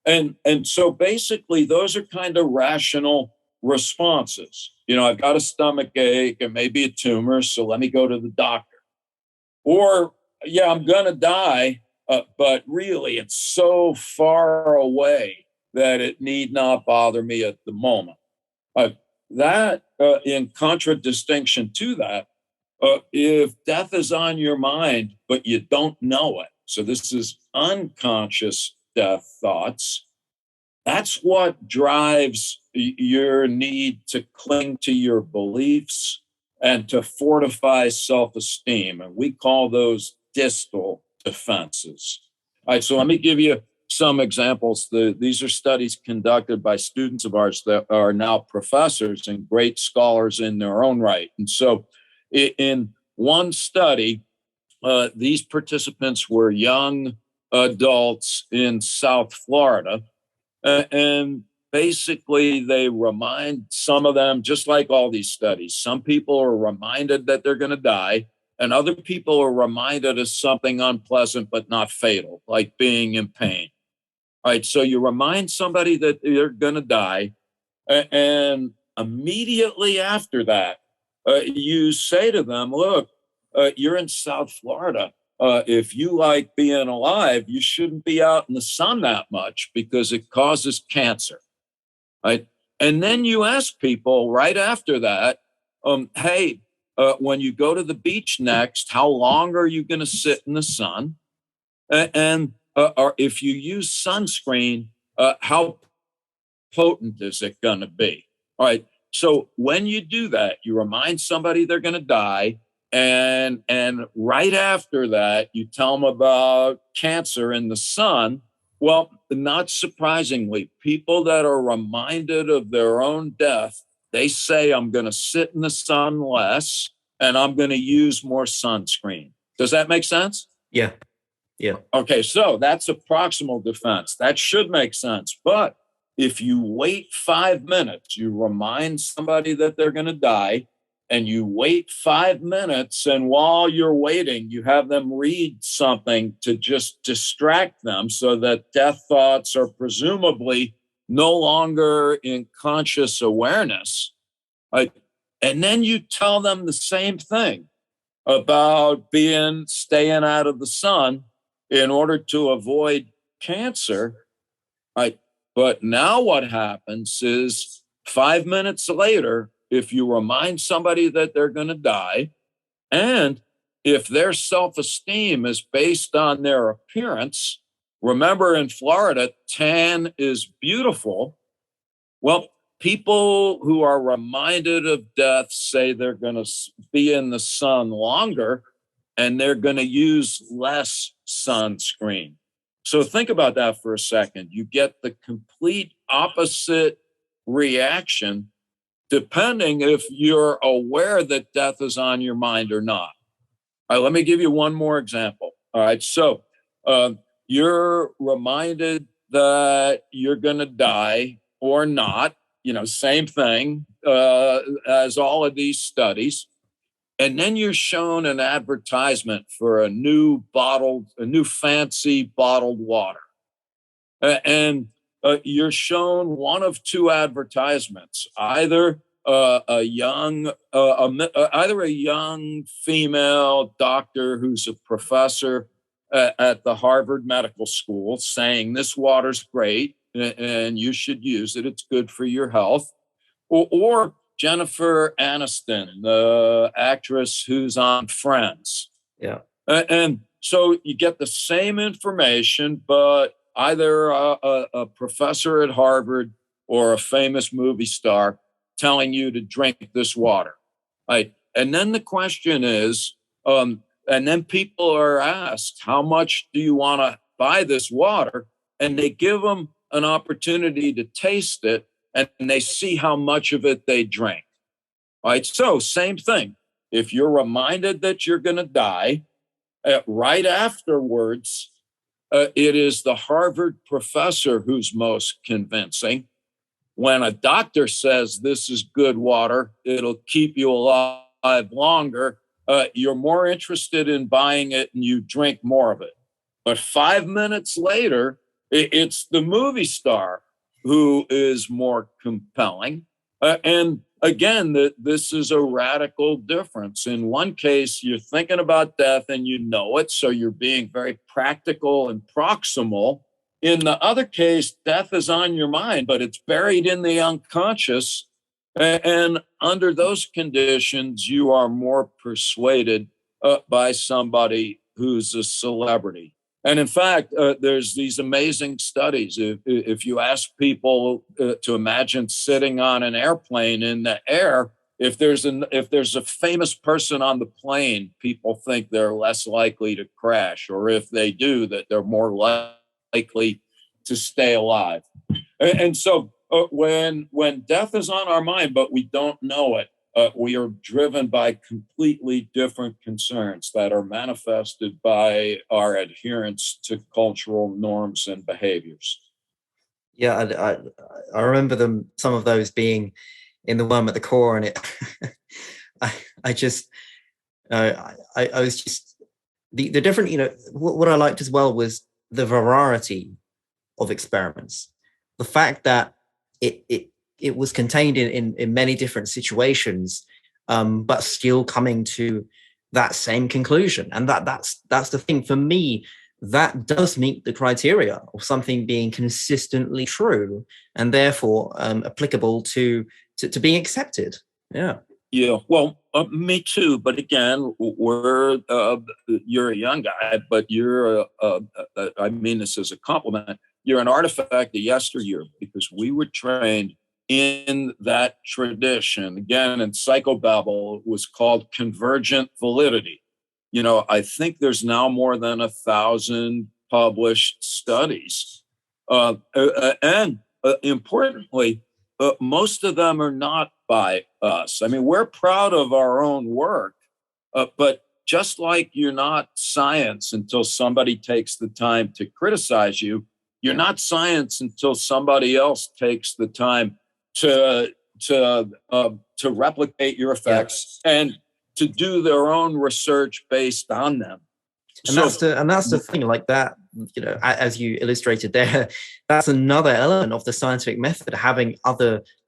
And so basically, those are kind of rational responses. I've got a stomach ache and maybe a tumor, so let me go to the doctor. Or, yeah, I'm going to die, but really it's so far away that it need not bother me at the moment. That, in contradistinction to that, if death is on your mind, but you don't know it, so this is unconscious death thoughts, that's what drives your need to cling to your beliefs and to fortify self-esteem. And we call those distal defenses. All right, so let me give you some examples. These are studies conducted by students of ours that are now professors and great scholars in their own right. And so in one study, these participants were young adults in South Florida. And basically, they remind some of them, just like all these studies, some people are reminded that they're going to die, and other people are reminded of something unpleasant but not fatal, like being in pain. All right, so you remind somebody that they're going to die, and immediately after that, you say to them, look, you're in South Florida. If you like being alive, you shouldn't be out in the sun that much because it causes cancer. Right? And then you ask people right after that, hey, when you go to the beach next, how long are you going to sit in the sun? And or if you use sunscreen, how potent is it going to be? All right. So when you do that, you remind somebody they're going to die. And right after that, you tell them about cancer in the sun. Well, not surprisingly, people that are reminded of their own death, they say, I'm going to sit in the sun less and I'm going to use more sunscreen. Does that make sense? Yeah. Yeah. Okay, so that's a proximal defense. That should make sense. But if you wait 5 minutes, you remind somebody that they're going to die, and you wait 5 minutes, and while you're waiting, you have them read something to just distract them so that death thoughts are presumably no longer in conscious awareness. Right? And then you tell them the same thing about staying out of the sun in order to avoid cancer. Right? But now what happens is 5 minutes later, if you remind somebody that they're going to die, and if their self-esteem is based on their appearance, remember in Florida, tan is beautiful. Well, people who are reminded of death say they're going to be in the sun longer and they're going to use less sunscreen. So think about that for a second. You get the complete opposite reaction depending if you're aware that death is on your mind or not. All right, let me give you one more example. All right, so you're reminded that you're going to die or not, same thing as all of these studies. And then you're shown an advertisement for a new fancy bottled water. And you're shown one of two advertisements, either a young female doctor who's a professor at the Harvard Medical School saying this water's great and you should use it. It's good for your health. Or Jennifer Aniston, the actress who's on Friends. Yeah. And so you get the same information, but either a professor at Harvard or a famous movie star telling you to drink this water. Right? And then the question is, and then people are asked, how much do you want to buy this water? And they give them an opportunity to taste it, and they see how much of it they drink. All right, so same thing. If you're reminded that you're going to die, right afterwards, it is the Harvard professor who's most convincing. When a doctor says this is good water, it'll keep you alive longer, you're more interested in buying it and you drink more of it. But 5 minutes later, it's the movie star who is more compelling. And again, this is a radical difference. In one case, you're thinking about death and you know it, so you're being very practical and proximal. In the other case, death is on your mind, but it's buried in the unconscious. And under those conditions, you are more persuaded by somebody who's a celebrity. And in fact, there's these amazing studies. If you ask people to imagine sitting on an airplane in the air, if there's a famous person on the plane, people think they're less likely to crash, or if they do, that they're more likely to stay alive. And so when death is on our mind, but we don't know it, we are driven by completely different concerns that are manifested by our adherence to cultural norms and behaviors. Yeah, I remember some of those being in The Worm at the Core, and it I was just the different, what I liked as well was the variety of experiments. The fact that it was contained in many different situations, but still coming to that same conclusion. And that's the thing for me, that does meet the criteria of something being consistently true and therefore applicable to being accepted. Yeah. Yeah, well, me too. But again, you're a young guy, but I mean this as a compliment. You're an artifact of yesteryear because we were trained in that tradition. Again, in psychobabble, it was called convergent validity. I think there's now more than 1,000 published studies. And importantly, most of them are not by us. I mean, we're proud of our own work, but just like you're not science until somebody takes the time to criticize you, you're not science until somebody else takes the time to replicate your effects and to do their own research based on them. And that's the thing, like that, as you illustrated there, that's another element of the scientific method, having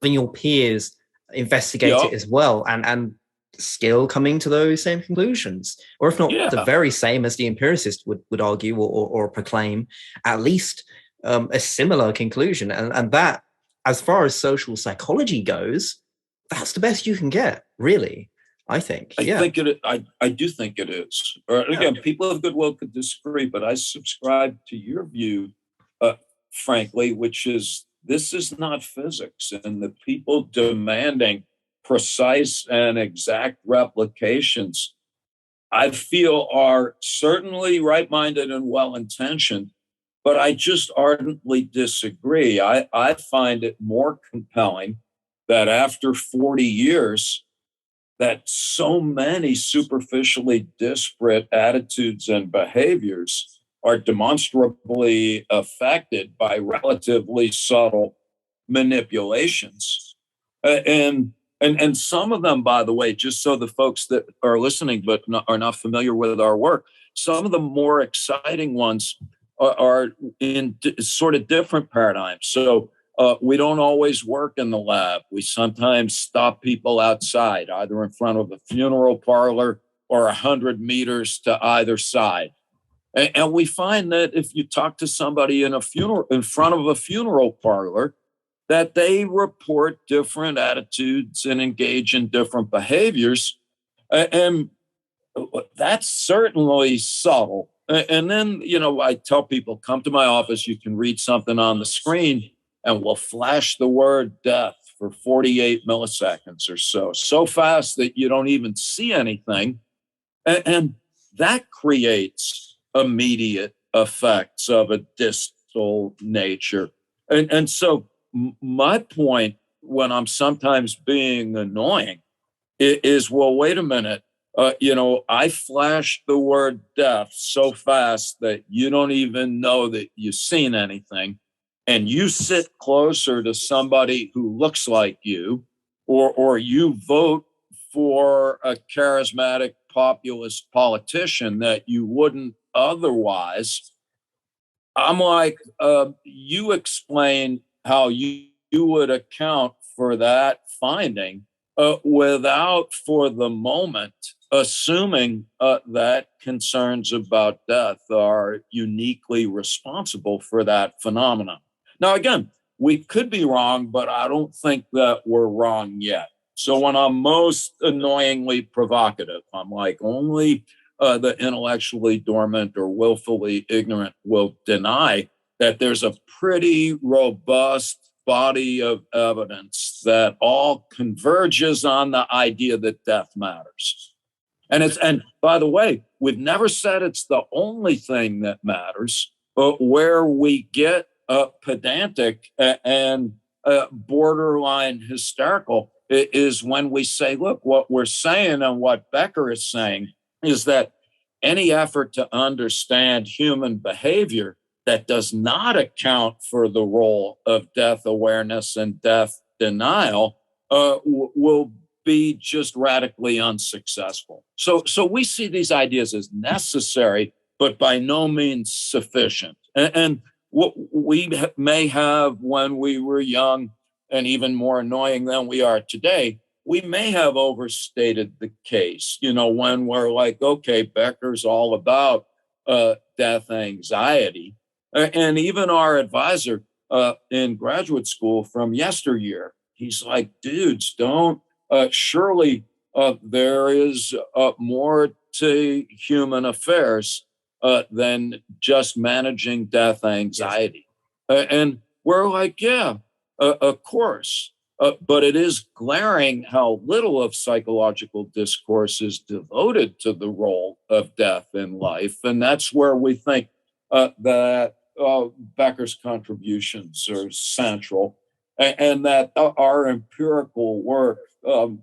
your peers investigate it as well, and still coming to those same conclusions, or if not the very same as the empiricist would argue or proclaim, at least a similar conclusion. And that, as far as social psychology goes, that's the best you can get, really. I think. I do think it is. Again, people of goodwill could disagree, but I subscribe to your view, frankly, which is this is not physics, and the people demanding precise and exact replications, I feel, are certainly right-minded and well-intentioned, but I just ardently disagree. I find it more compelling that after 40 years, that so many superficially disparate attitudes and behaviors are demonstrably affected by relatively subtle manipulations. And some of them, by the way, just so the folks that are listening but are not familiar with our work, some of the more exciting ones are in sort of different paradigms. So we don't always work in the lab. We sometimes stop people outside, either in front of a funeral parlor or 100 meters to either side. And we find that if you talk to somebody in front of a funeral parlor, that they report different attitudes and engage in different behaviors. And that's certainly subtle. And then, I tell people, come to my office, you can read something on the screen, and we'll flash the word death for 48 milliseconds or so fast that you don't even see anything. And that creates immediate effects of a distal nature. And so my point when I'm sometimes being annoying is, well, wait a minute. I flashed the word death so fast that you don't even know that you've seen anything. And you sit closer to somebody who looks like you, or you vote for a charismatic populist politician that you wouldn't otherwise. I'm like, you explain how you would account for that finding without, for the moment, assuming that concerns about death are uniquely responsible for that phenomenon. Now, again, we could be wrong, but I don't think that we're wrong yet. So when I'm most annoyingly provocative, I'm like, only the intellectually dormant or willfully ignorant will deny that there's a pretty robust body of evidence that all converges on the idea that death matters. And by the way, we've never said it's the only thing that matters, but where we get pedantic and borderline hysterical is when we say, look, what we're saying and what Becker is saying is that any effort to understand human behavior that does not account for the role of death awareness and death denial will be just radically unsuccessful. So we see these ideas as necessary, but by no means sufficient. And what we may have when we were young and even more annoying than we are today, we may have overstated the case, when we're like, okay, Becker's all about death anxiety. And even our advisor in graduate school from yesteryear, he's like, dudes, don't, surely there is more to human affairs than just managing death anxiety. Yes. And we're like, yeah, of course. But it is glaring how little of psychological discourse is devoted to the role of death in life. And that's where we think that Becker's contributions are central, and that our empirical work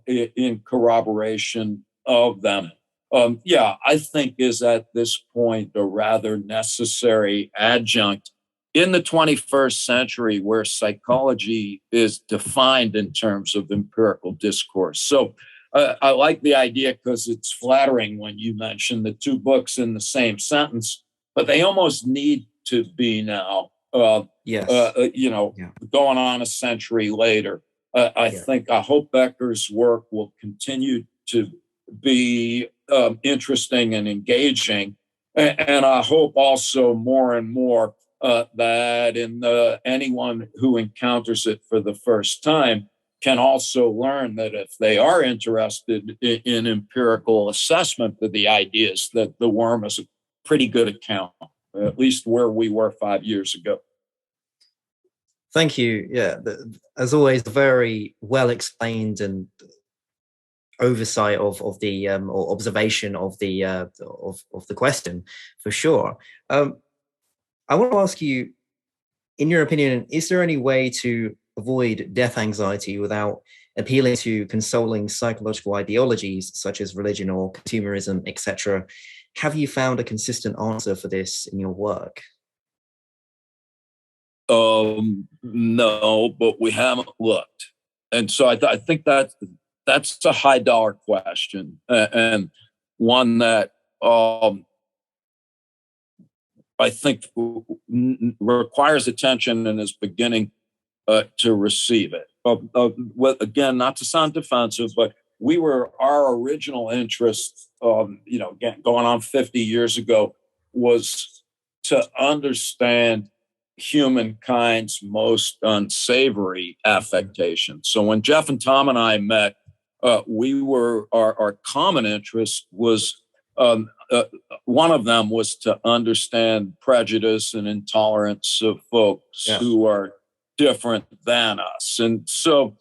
in corroboration of them, I think is at this point a rather necessary adjunct in the 21st century, where psychology is defined in terms of empirical discourse. So I like the idea because it's flattering when you mention the two books in the same sentence, but they almost need to be now, going on a century later. I hope Becker's work will continue to be interesting and engaging. And I hope also more and more that anyone who encounters it for the first time can also learn that if they are interested in empirical assessment of the ideas, that the worm is a pretty good account, at least where we were 5 years ago. Thank you. Yeah, as always, very well explained and oversight of the or observation of the question, for sure. I want to ask you, in your opinion, is there any way to avoid death anxiety without appealing to consoling psychological ideologies such as religion or consumerism, etc.? Have you found a consistent answer for this in your work? No, but we haven't looked. And so I think that's a high dollar question, and one that I think requires attention and is beginning to receive it. Again, not to sound defensive, but our original interest, again, going on 50 years ago, was to understand humankind's most unsavory affectations. So when Jeff and Tom and I met, our common interest was, one of them was to understand prejudice and intolerance of folks who are different than us. And so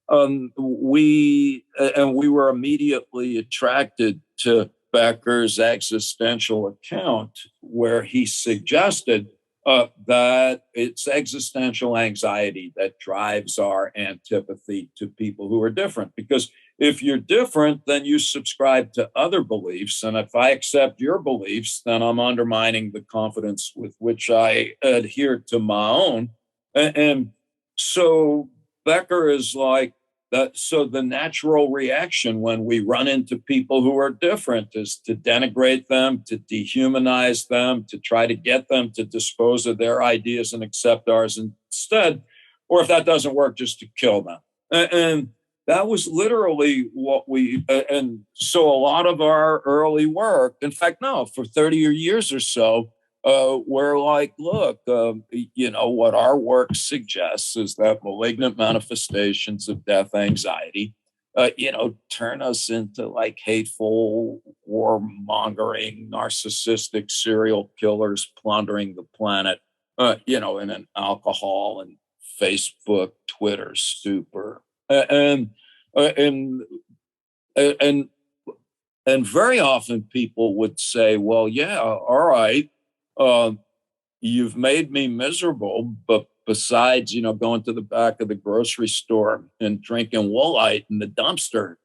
we were immediately attracted to Becker's existential account, where he suggested that it's existential anxiety that drives our antipathy to people who are different. Because if you're different, then you subscribe to other beliefs. And if I accept your beliefs, then I'm undermining the confidence with which I adhere to my own. And so Becker is like that. So the natural reaction when we run into people who are different is to denigrate them, to dehumanize them, to try to get them to dispose of their ideas and accept ours instead. Or if that doesn't work, just to kill them. And that was literally what and so a lot of our early work, in fact, no, for 30 years or so, we're like, look, what our work suggests is that malignant manifestations of death anxiety, turn us into like hateful, warmongering, narcissistic serial killers plundering the planet, in an alcohol and Facebook, Twitter stupor. And very often people would say, well, yeah, all right, you've made me miserable, but besides, going to the back of the grocery store and drinking Woolite in the dumpster,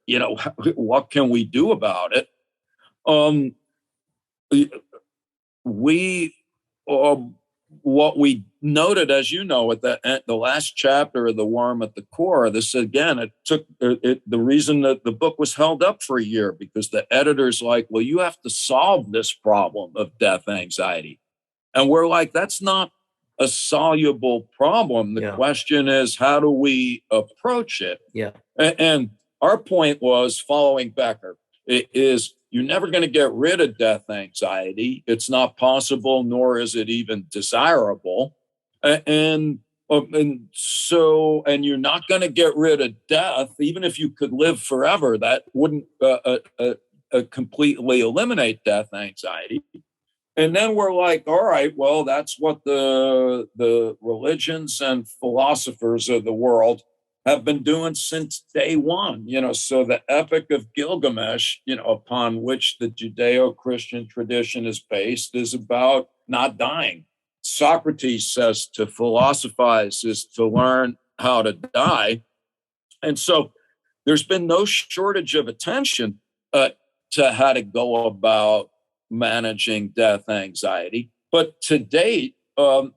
what can we do about it? What we noted, as you know, at the last chapter of The Worm at the Core, this again, it took the reason that the book was held up for a year, because the editor's like, well, you have to solve this problem of death anxiety. And we're like, that's not a soluble problem. The question is, how do we approach it? And our point was, following Becker, is you're never going to get rid of death anxiety. It's not possible, nor is it even desirable. And you're not going to get rid of death, even if you could live forever. That wouldn't completely eliminate death anxiety. And then we're like, all right, well, that's what the religions and philosophers of the world have been doing since day one. So the Epic of Gilgamesh, upon which the Judeo-Christian tradition is based, is about not dying. Socrates says to philosophize is to learn how to die. And so there's been no shortage of attention to how to go about managing death anxiety. But to date,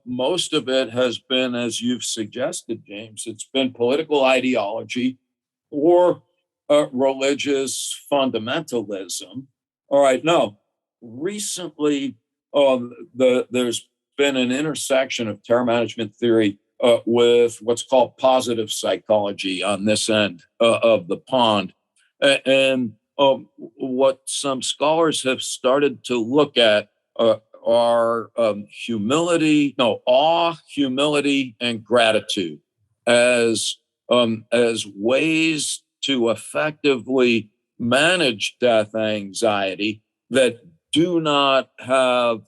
most of it has been, as you've suggested, James, it's been political ideology or religious fundamentalism. All right, now, recently, there's been an intersection of terror management theory with what's called positive psychology on this end of the pond. And what some scholars have started to look at are awe, humility, and gratitude as ways to effectively manage death anxiety that do not have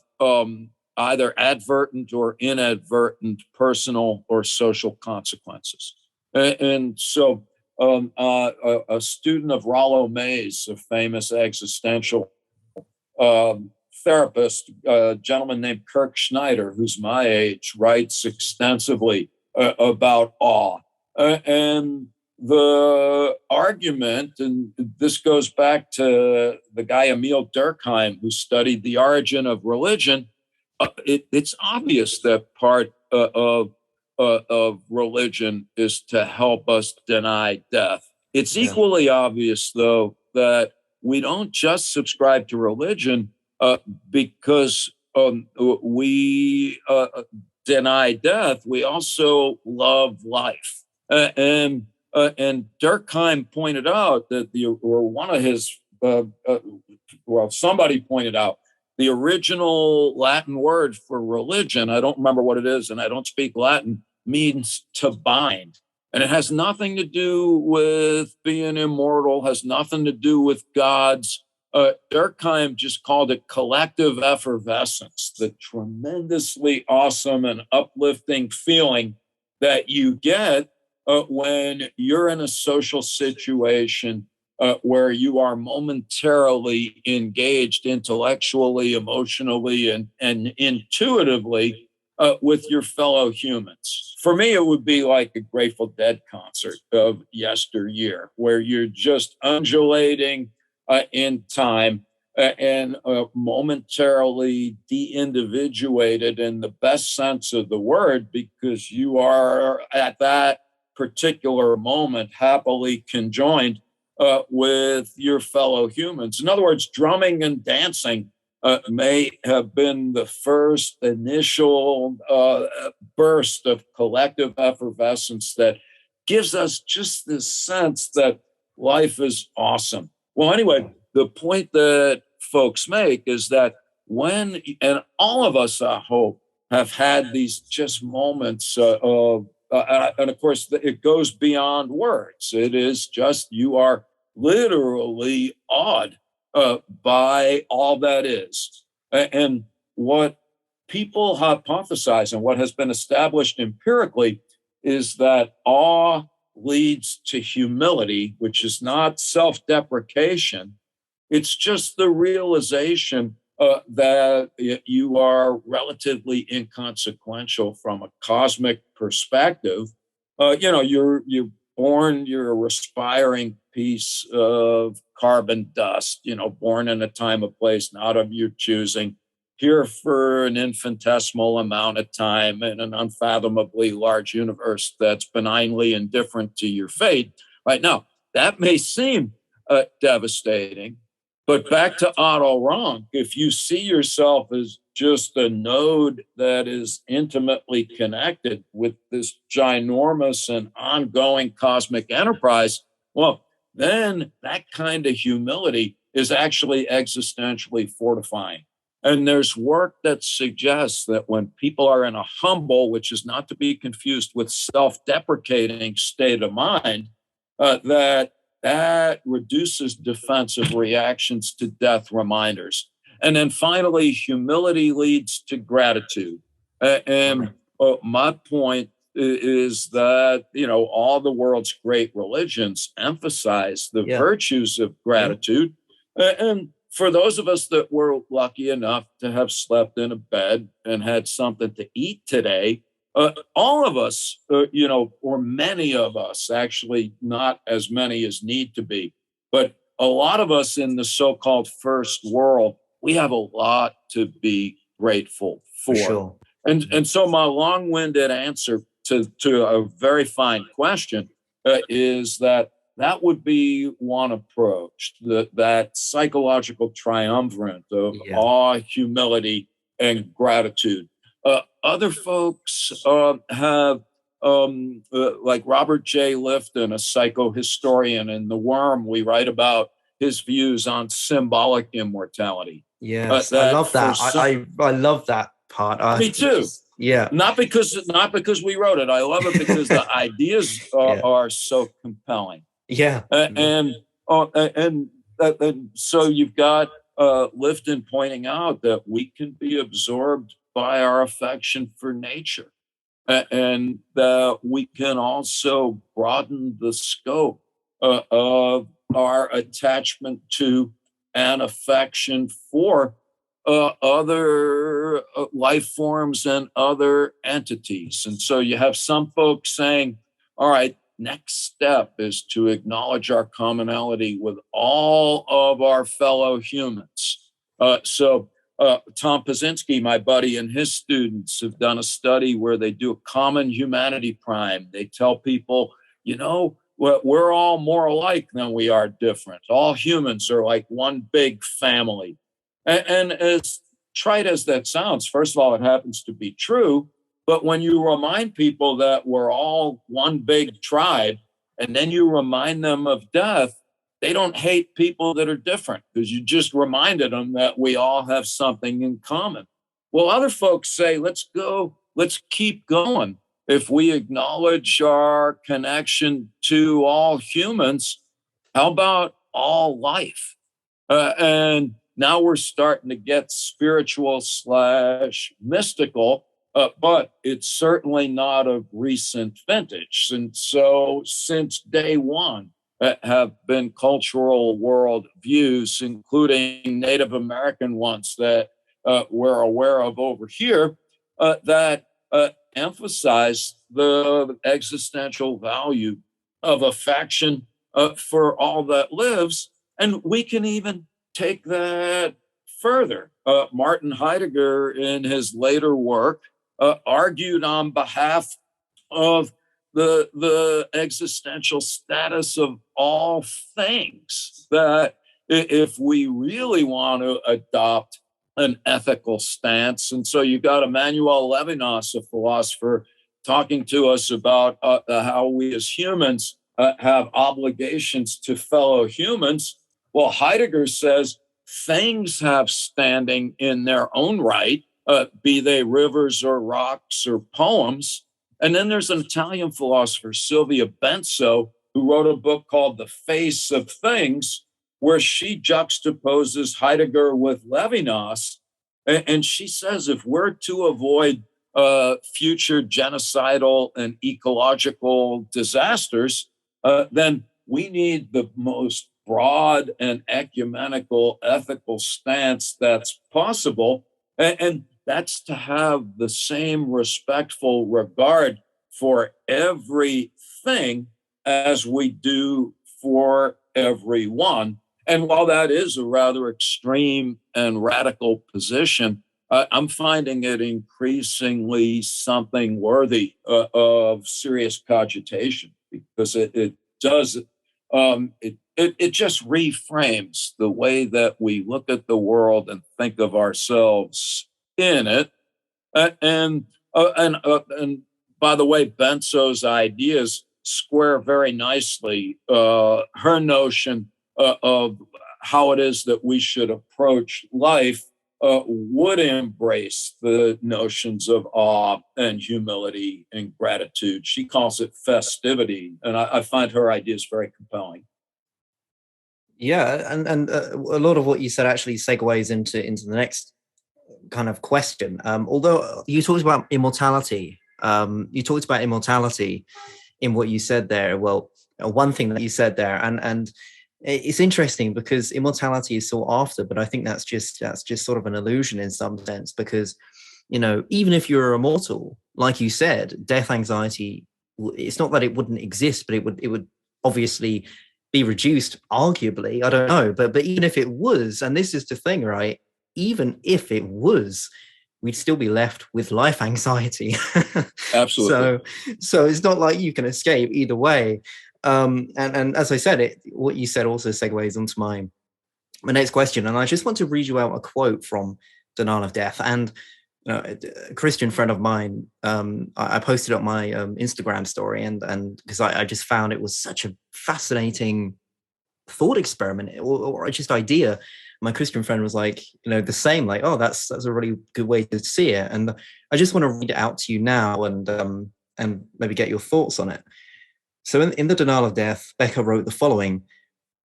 either advertent or inadvertent personal or social consequences. And so a student of Rollo May's, a famous existential therapist, a gentleman named Kirk Schneider, who's my age, writes extensively about awe. And the argument, and this goes back to the guy Emil Durkheim, who studied the origin of religion, it's obvious that part of religion is to help us deny death. It's equally obvious, though, that we don't just subscribe to religion because we deny death. We also love life. And Durkheim pointed out that somebody pointed out the original Latin word for religion, I don't remember what it is, and I don't speak Latin, means to bind. And it has nothing to do with being immortal, has nothing to do with gods. Durkheim just called it collective effervescence, the tremendously awesome and uplifting feeling that you get when you're in a social situation where you are momentarily engaged intellectually, emotionally, and intuitively with your fellow humans. For me, it would be like a Grateful Dead concert of yesteryear, where you're just undulating in time and momentarily de-individuated in the best sense of the word, because you are at that particular moment happily conjoined with your fellow humans. In other words, drumming and dancing may have been the first initial burst of collective effervescence that gives us just this sense that life is awesome. Well, anyway, the point that folks make is that and all of us, I hope, have had these just moments of, and of course, it goes beyond words. It is just, you are literally awed by all that is. And what people hypothesize and what has been established empirically is that awe leads to humility, which is not self-deprecation. It's just the realization that you are relatively inconsequential from a cosmic perspective. You're born, you're a respiring piece of carbon dust, born in a time of place not of your choosing, here for an infinitesimal amount of time in an unfathomably large universe that's benignly indifferent to your fate. Right now, that may seem devastating, But back to Otto Rank, if you see yourself as just a node that is intimately connected with this ginormous and ongoing cosmic enterprise, well, then that kind of humility is actually existentially fortifying. And there's work that suggests that when people are in a humble, which is not to be confused with self-deprecating state of mind, that reduces defensive reactions to death reminders. And then finally, humility leads to gratitude. And my point is that, all the world's great religions emphasize the virtues of gratitude. And for those of us that were lucky enough to have slept in a bed and had something to eat today, all of us, or many of us, actually not as many as need to be, but a lot of us in the so-called first world, we have a lot to be grateful for. Sure. And so my long-winded answer to a very fine question is that would be one approach, that psychological triumvirate of awe, humility, and gratitude. Other folks have, like Robert J. Lifton, a psychohistorian. In The Worm, we write about his views on symbolic immortality. Yes, I love that. I love that part. Me too. Not because we wrote it. I love it because the ideas are so compelling. And so you've got Lifton pointing out that we can be absorbed by our affection for nature, and that we can also broaden the scope of our attachment to and affection for other life forms and other entities. And so you have some folks saying, all right, next step is to acknowledge our commonality with all of our fellow humans. So Tom Pazinski, my buddy, and his students have done a study where they do a common humanity prime. They tell people, we're all more alike than we are different. All humans are like one big family. And as trite as that sounds, first of all, it happens to be true. But when you remind people that we're all one big tribe, and then you remind them of death, they don't hate people that are different because you just reminded them that we all have something in common. Well, other folks say, let's keep going. If we acknowledge our connection to all humans, how about all life? And now we're starting to get spiritual / mystical, but it's certainly not of recent vintage. And so since day one, have been cultural world views, including Native American ones that we're aware of over here, that emphasize the existential value of affection for all that lives. And we can even take that further. Martin Heidegger, in his later work, argued on behalf of the existential status of all things, that if we really want to adopt an ethical stance, and so you got Emmanuel Levinas, a philosopher, talking to us about how we as humans have obligations to fellow humans. Well, Heidegger says things have standing in their own right, be they rivers or rocks or poems. And then there's an Italian philosopher, Silvia Benso, who wrote a book called The Face of Things, where she juxtaposes Heidegger with Levinas. And she says if we're to avoid future genocidal and ecological disasters, then we need the most broad and ecumenical ethical stance that's possible. And that's to have the same respectful regard for everything as we do for everyone. And while that is a rather extreme and radical position, I'm finding it increasingly something worthy of serious cogitation, because it does it just reframes the way that we look at the world and think of ourselves in it. And by the way, Benso's ideas square very nicely her notion of how it is that we should approach life. Would embrace the notions of awe and humility and gratitude. She calls it festivity, and I find her ideas very compelling. Yeah, and a lot of what you said actually segues into the next kind of question. Although you talked about immortality, in what you said there. Well, one thing that you said there, and it's interesting because immortality is sought after, but I think that's just sort of an illusion in some sense, because even if you're immortal, like you said, death anxiety, it's not that it wouldn't exist, but it would obviously be reduced, arguably. I don't know, but even if it was, and this is the thing, right? Even if it was, we'd still be left with life anxiety. Absolutely. So it's not like you can escape either way. And as I said, what you said also segues onto my next question. And I just want to read you out a quote from Denial of Death. And a Christian friend of mine, I posted up my Instagram story, and because I just found it was such a fascinating thought experiment or just idea. My Christian friend was like, the same, like, oh, that's a really good way to see it. And I just want to read it out to you now and maybe get your thoughts on it. So in The Denial of Death, Becker wrote the following: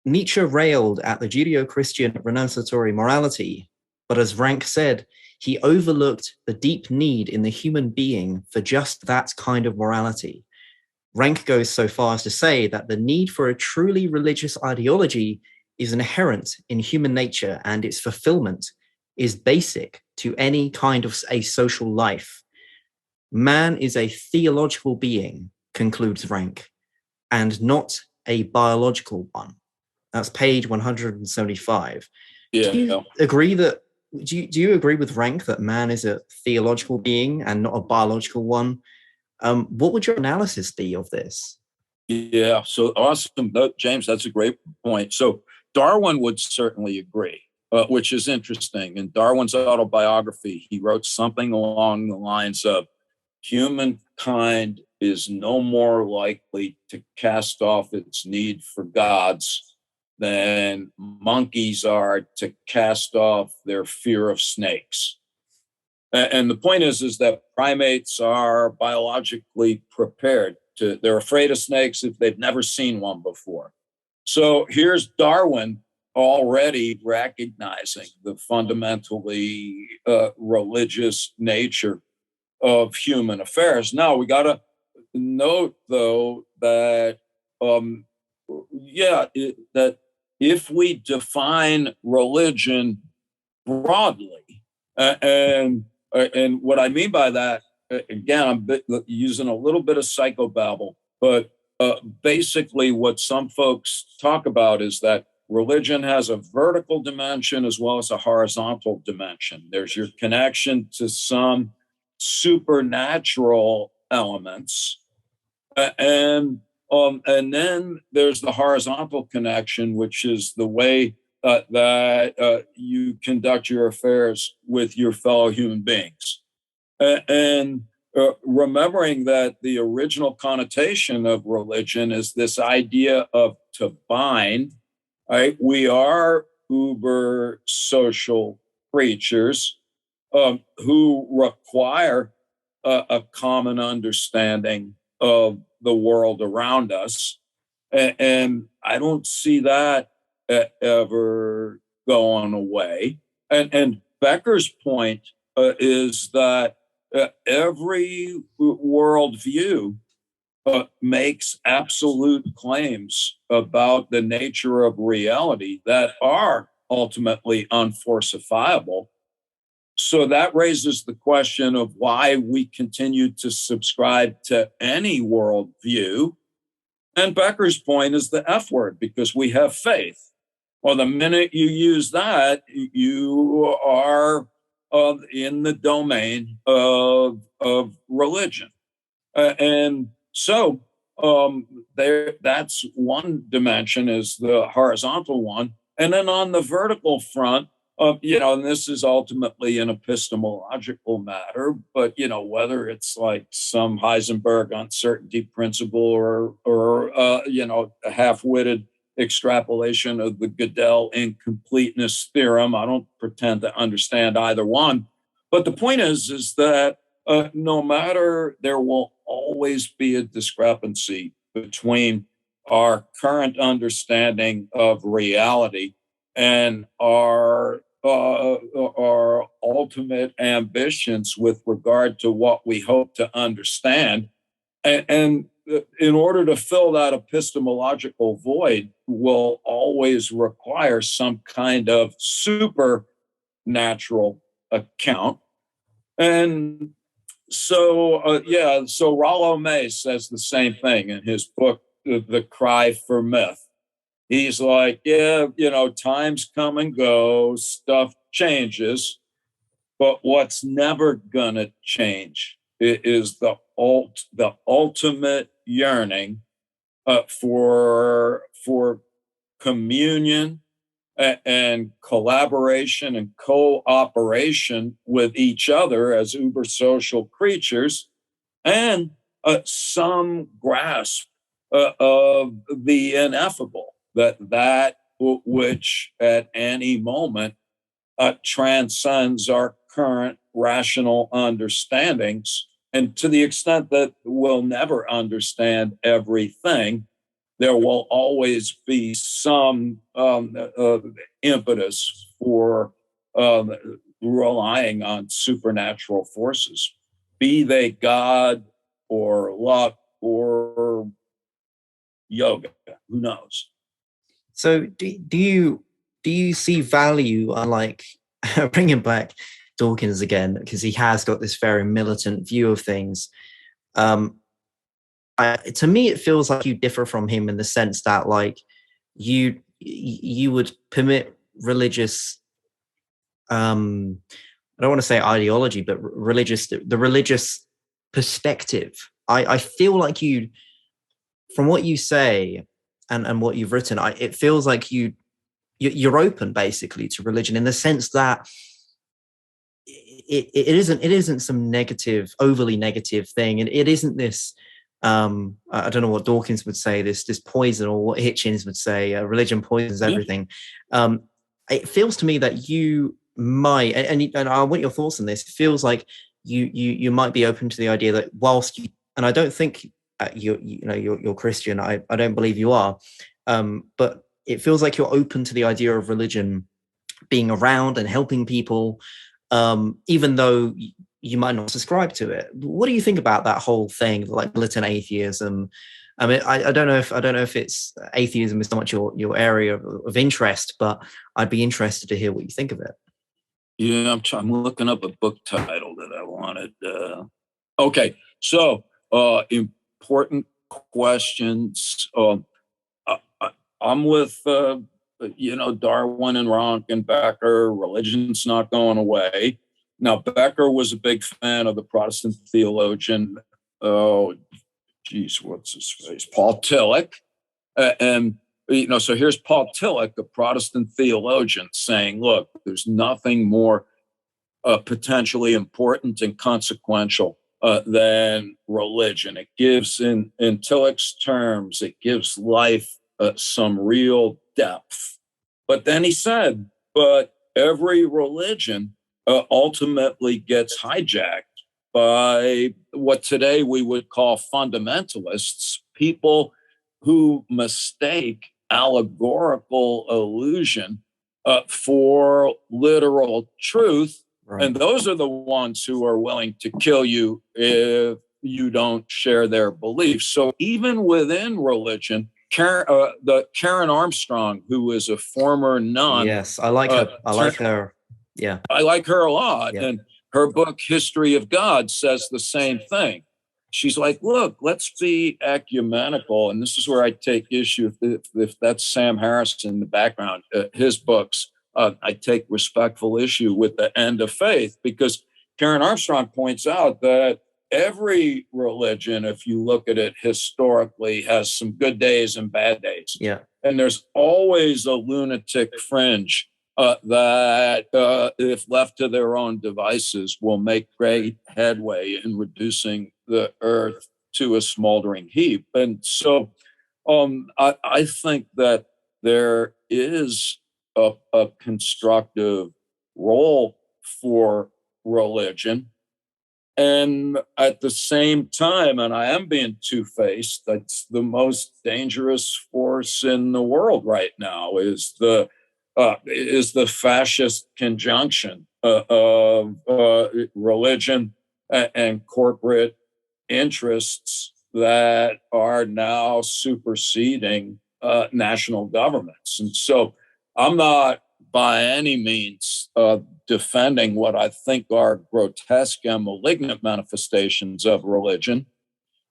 Nietzsche railed at the Judeo-Christian renunciatory morality, but as Rank said, he overlooked the deep need in the human being for just that kind of morality. Rank goes so far as to say that the need for a truly religious ideology is inherent in human nature, and its fulfillment is basic to any kind of a social life. Man is a theological being, concludes Rank, and not a biological one. That's page 175. Yeah. Do you agree that? Do you agree with Rank that man is a theological being and not a biological one? What would your analysis be of this? Yeah, so awesome, James. That's a great point. So Darwin would certainly agree, which is interesting. In Darwin's autobiography, he wrote something along the lines of, humankind is no more likely to cast off its need for gods than monkeys are to cast off their fear of snakes. And the point is that primates are biologically prepared to, they're afraid of snakes if they've never seen one before. So here's Darwin already recognizing the fundamentally religious nature of human affairs. Now, we got to note, though, that, that if we define religion broadly, and what I mean by that, again, I'm using a little bit of psychobabble, but basically what some folks talk about is that religion has a vertical dimension as well as a horizontal dimension. There's your connection to some supernatural elements, and then there's the horizontal connection, which is the way that you conduct your affairs with your fellow human beings. And remembering that the original connotation of religion is this idea of to bind, right? We are uber social creatures who require a common understanding of the world around us. And I don't see that ever going away. And Becker's point is that every worldview makes absolute claims about the nature of reality that are ultimately unfalsifiable. So that raises the question of why we continue to subscribe to any worldview. And Becker's point is the F word, because we have faith. Well, the minute you use that, you are in the domain of religion. And so that's one dimension, is the horizontal one. And then on the vertical front, and this is ultimately an epistemological matter, but whether it's like some Heisenberg uncertainty principle or a half-witted extrapolation of the Gödel incompleteness theorem, I don't pretend to understand either one. But the point is that no matter, there will always be a discrepancy between our current understanding of reality and our ultimate ambitions with regard to what we hope to understand. And in order to fill that epistemological void will always require some kind of supernatural account. And so Rollo May says the same thing in his book, The Cry for Myth. He's like, times come and go, stuff changes, but what's never gonna change is the ultimate yearning for communion and collaboration and cooperation with each other as uber social creatures, and some grasp of the ineffable, that which at any moment transcends our current rational understandings. And to the extent that we'll never understand everything, there will always be some impetus for relying on supernatural forces, be they God or luck or yoga, who knows? So do you see value, unlike bringing back Dawkins again, because he has got this very militant view of things? To me, it feels like you differ from him in the sense that, like, you would permit religious, I don't want to say ideology, but the religious perspective. I feel like you, from what you say and what you've written, it feels like you're open basically to religion, in the sense that it isn't some negative, overly negative thing, and it isn't this. I don't know what Dawkins would say, this poison, or what Hitchens would say, religion poisons everything. It feels to me that you might, and I want your thoughts on this. It feels like you might be open to the idea that whilst you, and I don't think you're Christian. I don't believe you are, but it feels like you're open to the idea of religion being around and helping people, even though you might not subscribe to it. What do you think about that whole thing, like militant atheism? I mean, I don't know if it's atheism is so much your area of interest, but I'd be interested to hear what you think of it. Yeah, I'm looking up a book title that I wanted. Okay, so important questions. I'm with Darwin and Ronk and Becker. Religion's not going away. Now, Becker was a big fan of the Protestant theologian, what's his face? Paul Tillich. So here's Paul Tillich, a Protestant theologian, saying, look, there's nothing more potentially important and consequential than religion. It gives, in Tillich's terms, it gives life some real depth. But then he said, but every religion ultimately gets hijacked by what today we would call fundamentalists, people who mistake allegorical illusion for literal truth. Right. And those are the ones who are willing to kill you if you don't share their beliefs. So even within religion, Karen Armstrong, who is a former nun. Yes, I like her. I like her. Yeah. I like her a lot. Yeah. And her book, History of God, says the same thing. She's like, look, let's be ecumenical. And this is where I take issue if that's Sam Harris in the background, his books. I take respectful issue with the end of faith, because Karen Armstrong points out that every religion, if you look at it historically, has some good days and bad days. Yeah. And there's always a lunatic fringe that, if left to their own devices, will make great headway in reducing the earth to a smoldering heap. And so I think that there is a constructive role for religion. And at the same time, and I am being two-faced, that's the most dangerous force in the world right now is the fascist conjunction of religion and corporate interests that are now superseding national governments. And so I'm not by any means defending what I think are grotesque and malignant manifestations of religion.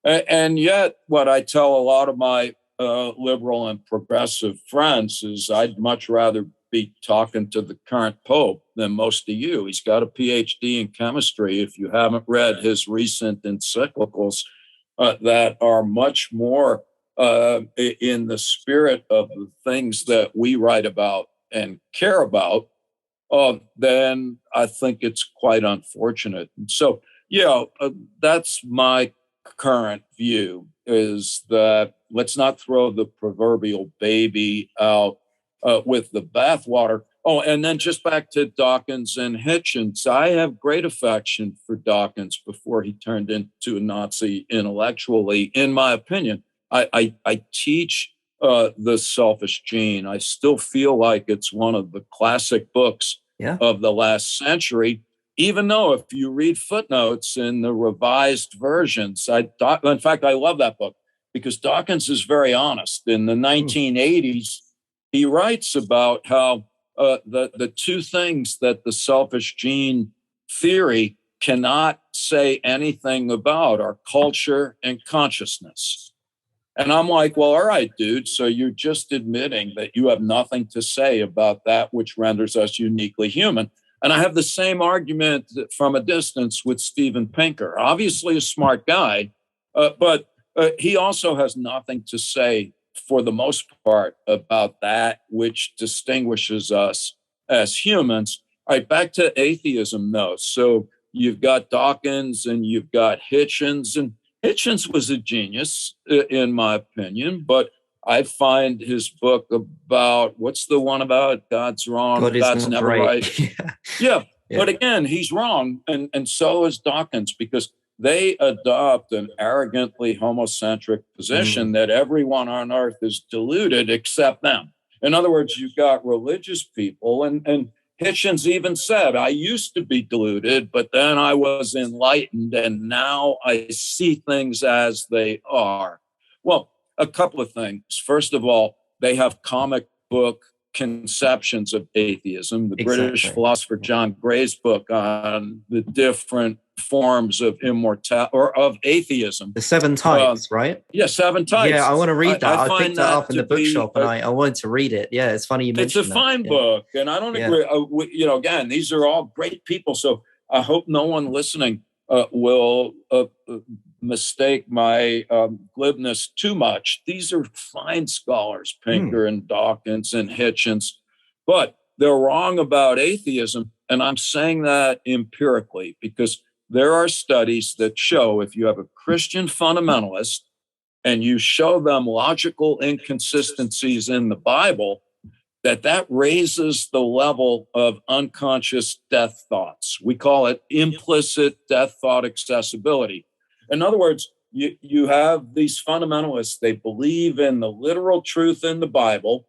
And yet, what I tell a lot of my liberal and progressive friends is I'd much rather be talking to the current Pope than most of you. He's got a PhD in chemistry. If you haven't read his recent encyclicals that are much more in the spirit of the things that we write about and care about, then I think it's quite unfortunate. And so, that's my current view, is that let's not throw the proverbial baby out with the bathwater. Oh, and then just back to Dawkins and Hitchens. I have great affection for Dawkins before he turned into a Nazi intellectually, in my opinion. I teach The Selfish Gene. I still feel like it's one of the classic books of the last century, even though if you read footnotes in the revised versions, in fact, I love that book because Dawkins is very honest. In the 1980s, he writes about how the two things that the selfish gene theory cannot say anything about are culture and consciousness. And I'm like, well, all right, dude. So you're just admitting that you have nothing to say about that which renders us uniquely human. And I have the same argument from a distance with Steven Pinker, obviously a smart guy, but he also has nothing to say for the most part about that which distinguishes us as humans. All right, back to atheism, though. So you've got Dawkins and you've got Hitchens, and Hitchens was a genius, in my opinion, but I find his book about, what's the one about God's wrong, God's never right. Yeah, but again, he's wrong, and so is Dawkins, because they adopt an arrogantly homocentric position that everyone on earth is deluded except them. In other words, you've got religious people, and Hitchens even said, I used to be deluded, but then I was enlightened, and now I see things as they are. Well, a couple of things. First of all, they have comic book conceptions of atheism. The British philosopher John Gray's book on the different forms of immortality or of atheism. The 7 types, right? Yeah, 7 types. Yeah, I want to read that. I picked that up in the bookshop and I wanted to read it. Yeah, it's funny you mentioned that. It's a fine book, and I don't agree. Again, these are all great people, so I hope no one listening will mistake my glibness too much. These are fine scholars, Pinker and Dawkins and Hitchens, but they're wrong about atheism. And I'm saying that empirically because there are studies that show if you have a Christian fundamentalist and you show them logical inconsistencies in the Bible, that raises the level of unconscious death thoughts. We call it implicit death thought accessibility. In other words, you have these fundamentalists, they believe in the literal truth in the Bible.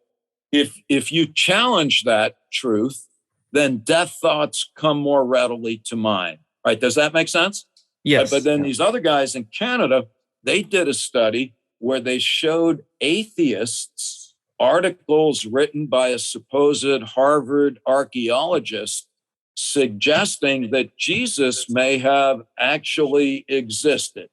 If you challenge that truth, then death thoughts come more readily to mind. Right? Does that make sense? Yes. But then these other guys in Canada, they did a study where they showed atheists articles written by a supposed Harvard archaeologist suggesting that Jesus may have actually existed.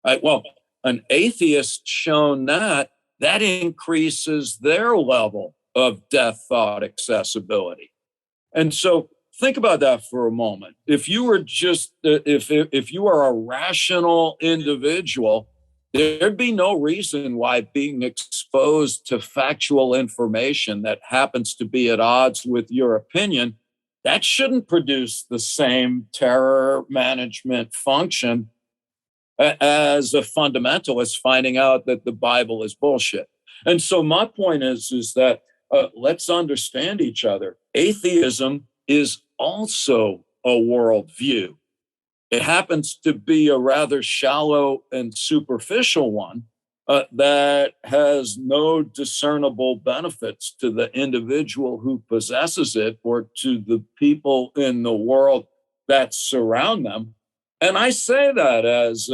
Right? Well, an atheist shown that increases their level of death thought accessibility. And so think about that for a moment. If you were just, if you are a rational individual, there'd be no reason why being exposed to factual information that happens to be at odds with your opinion, that shouldn't produce the same terror management function as a fundamentalist finding out that the Bible is bullshit. And so my point is that let's understand each other. Atheism is also a worldview. It happens to be a rather shallow and superficial one that has no discernible benefits to the individual who possesses it or to the people in the world that surround them. And I say that as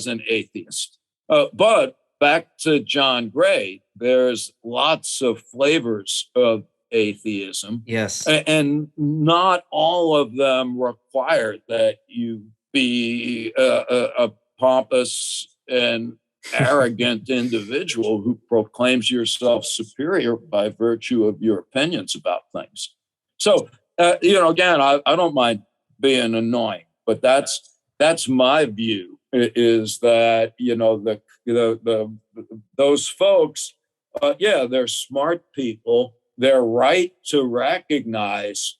an atheist. But back to John Gray, there's lots of flavors of atheism. Yes. And not all of them require that you be a pompous and arrogant individual who proclaims yourself superior by virtue of your opinions about things. So, again, I don't mind being annoying, but that's my view, is that, those folks, they're smart people. They're right to recognize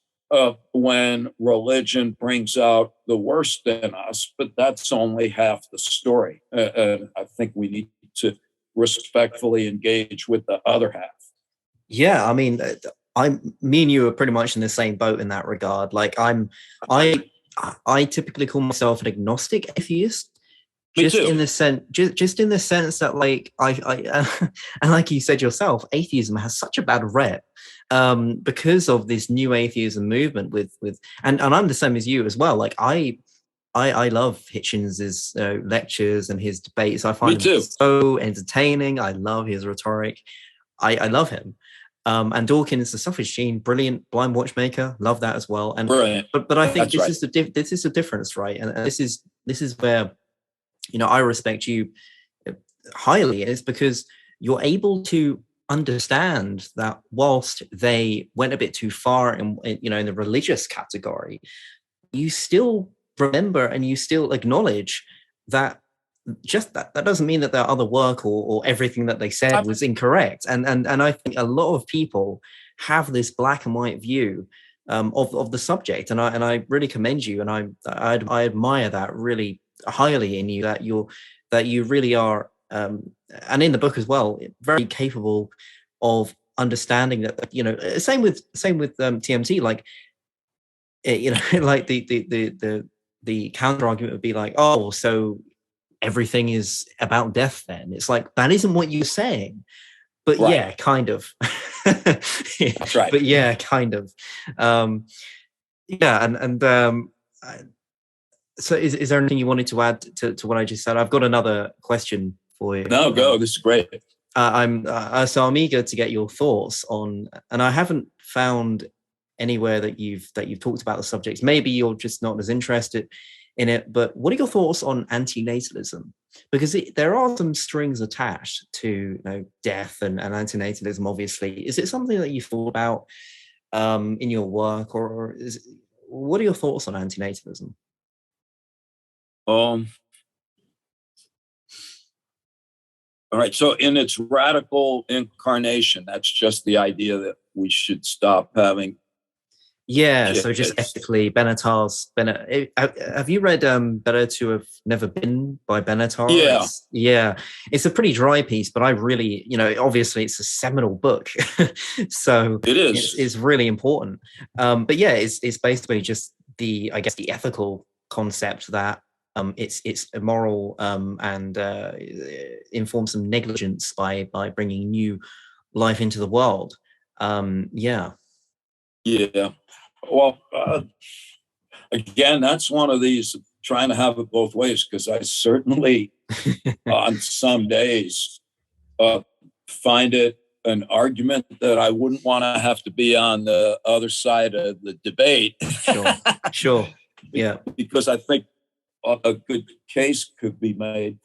when religion brings out the worst in us, but that's only half the story. And I think we need to respectfully engage with the other half. Yeah, I mean, me and you are pretty much in the same boat in that regard. Like, I typically call myself an agnostic atheist. Just in the sense that, like, I and like you said yourself, atheism has such a bad rep because of this new atheism movement and I'm the same as you as well. Like, I love Hitchens's lectures and his debates. I find them so entertaining. I love his rhetoric. I love him. And Dawkins, the Suffrage Gene, brilliant. Blind Watchmaker, love that as well. And but I think this is the difference, right? And this is where, I respect you highly, is because you're able to understand that whilst they went a bit too far in the religious category, you still remember and you still acknowledge that just that doesn't mean that their other work or everything that they said was incorrect. And I think a lot of people have this black and white view of the subject, and I really commend you, and I admire that really highly in you, that you really are, and in the book as well, very capable of understanding that. Same with TMT, like, like the counter argument would be like, oh, so everything is about death then. It's like, that isn't what you're saying, but right. Yeah, kind of. That's right. But yeah, kind of. So is there anything you wanted to add to what I just said? I've got another question for you. No, go. This is great. I'm eager to get your thoughts on, and I haven't found anywhere that you've talked about the subjects. Maybe you're just not as interested in it, but what are your thoughts on antinatalism? Because there are some strings attached to death and antinatalism, obviously. Is it something that you thought about in your work, or what are your thoughts on antinatalism? All right. So in its radical incarnation, that's just the idea that we should stop having. Yeah. So just ethically, Benatar's. Have you read Better to Have Never Been by Benatar? Yeah. It's a pretty dry piece, but I really, obviously it's a seminal book. So it is. It's really important. But yeah, it's basically just the ethical concept that it's immoral and informs some negligence by bringing new life into the world. Yeah. Well, again, that's one of these trying to have it both ways, because I certainly on some days find it an argument that I wouldn't want to have to be on the other side of the debate. Sure. Yeah. Because I think a good case could be made.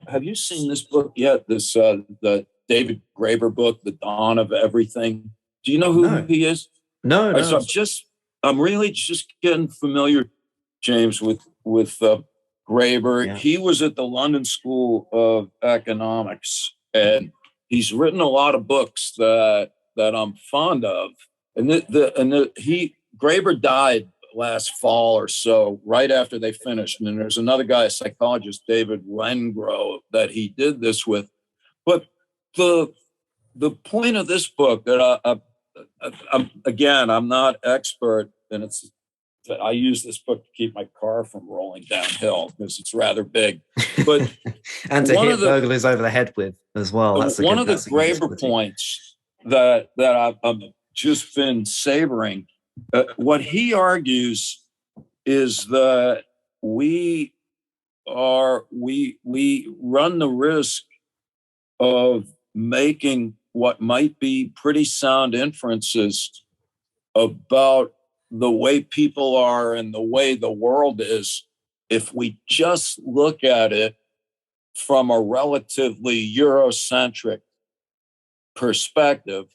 Have you seen this book yet? This the David Graeber book, The Dawn of Everything. Do you know who he is? No, So no. I'm really just getting familiar, James, with Graeber. Yeah. He was at the London School of Economics, and he's written a lot of books that I'm fond of. And Graeber died last fall or so, right after they finished. And then there's another guy, a psychologist, David Wengrow, that he did this with. But the point of this book that I'm not expert, and I use this book to keep my car from rolling downhill because it's rather big. But and to hit burglars over the head with as well. That's one of the Graeber points that I've just been savoring. What he argues is that we run the risk of making what might be pretty sound inferences about the way people are and the way the world is if we just look at it from a relatively Eurocentric perspective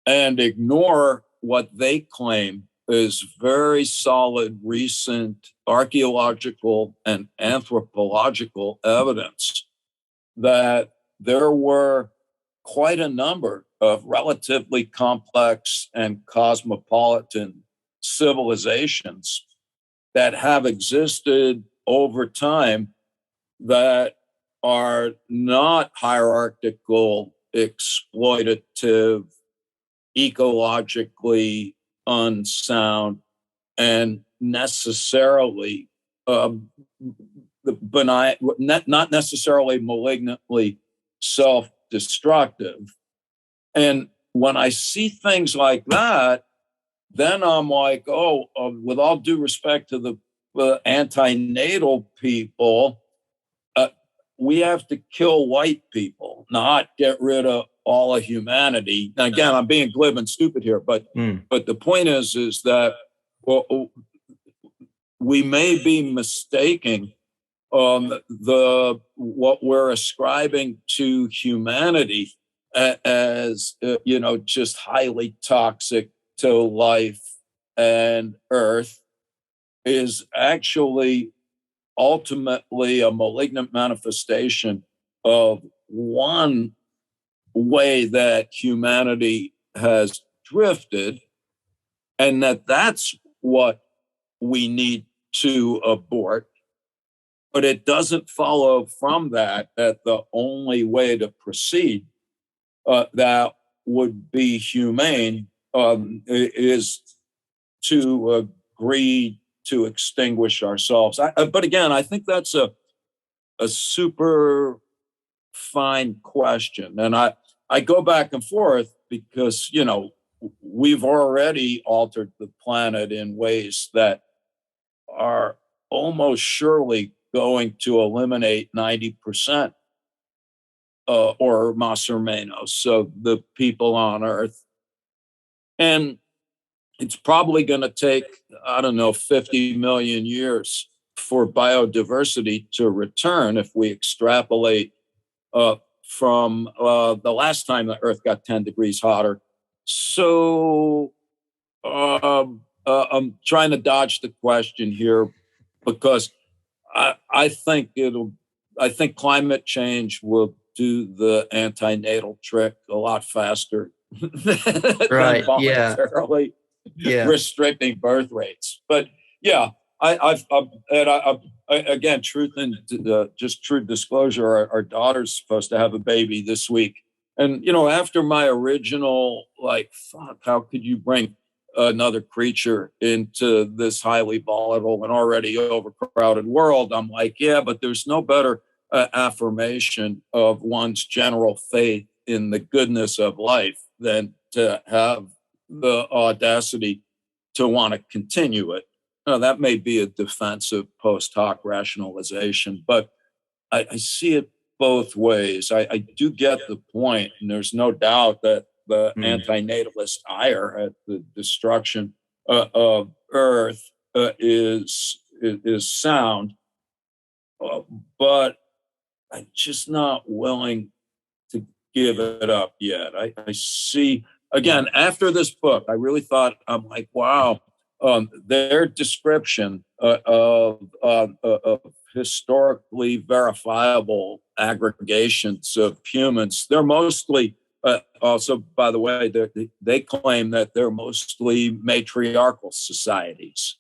and ignore what they claim is very solid recent archaeological and anthropological evidence that there were quite a number of relatively complex and cosmopolitan civilizations that have existed over time that are not hierarchical, exploitative, ecologically unsound, and necessarily benign, not necessarily malignantly self-destructive. And when I see things like that, then I'm like, with all due respect to the antinatal people, we have to kill white people, not get rid of all of humanity. Now, again, I'm being glib and stupid here, but the point is that we may be mistaking what we're ascribing to humanity as just highly toxic to life and earth is actually ultimately a malignant manifestation of one way that humanity has drifted, and that's what we need to abort. But it doesn't follow from that the only way to proceed that would be humane is to agree to extinguish ourselves. But again, I think that's a super fine question. And I go back and forth because, we've already altered the planet in ways that are almost surely going to eliminate 90% or más or menos, so the people on Earth. And it's probably going to take, 50 million years for biodiversity to return if we extrapolate from the last time the Earth got 10 degrees hotter. So I'm trying to dodge the question here because I think climate change will do the antinatal trick a lot faster than voluntarily restricting birth rates. But yeah, again, truth disclosure, our daughter's supposed to have a baby this week. And, after my original, how could you bring another creature into this highly volatile and already overcrowded world? I'm like, yeah, but there's no better affirmation of one's general faith in the goodness of life than to have the audacity to want to continue it. Now, that may be a defensive post hoc rationalization, but I see it both ways. I do get the point, and there's no doubt that the antinatalist ire at the destruction of Earth is sound, but I'm just not willing to give it up yet. I see again, after this book, I really thought, I'm like, wow, their description of historically verifiable aggregations of humans, they're mostly, also, by the way, they claim that they're mostly matriarchal societies.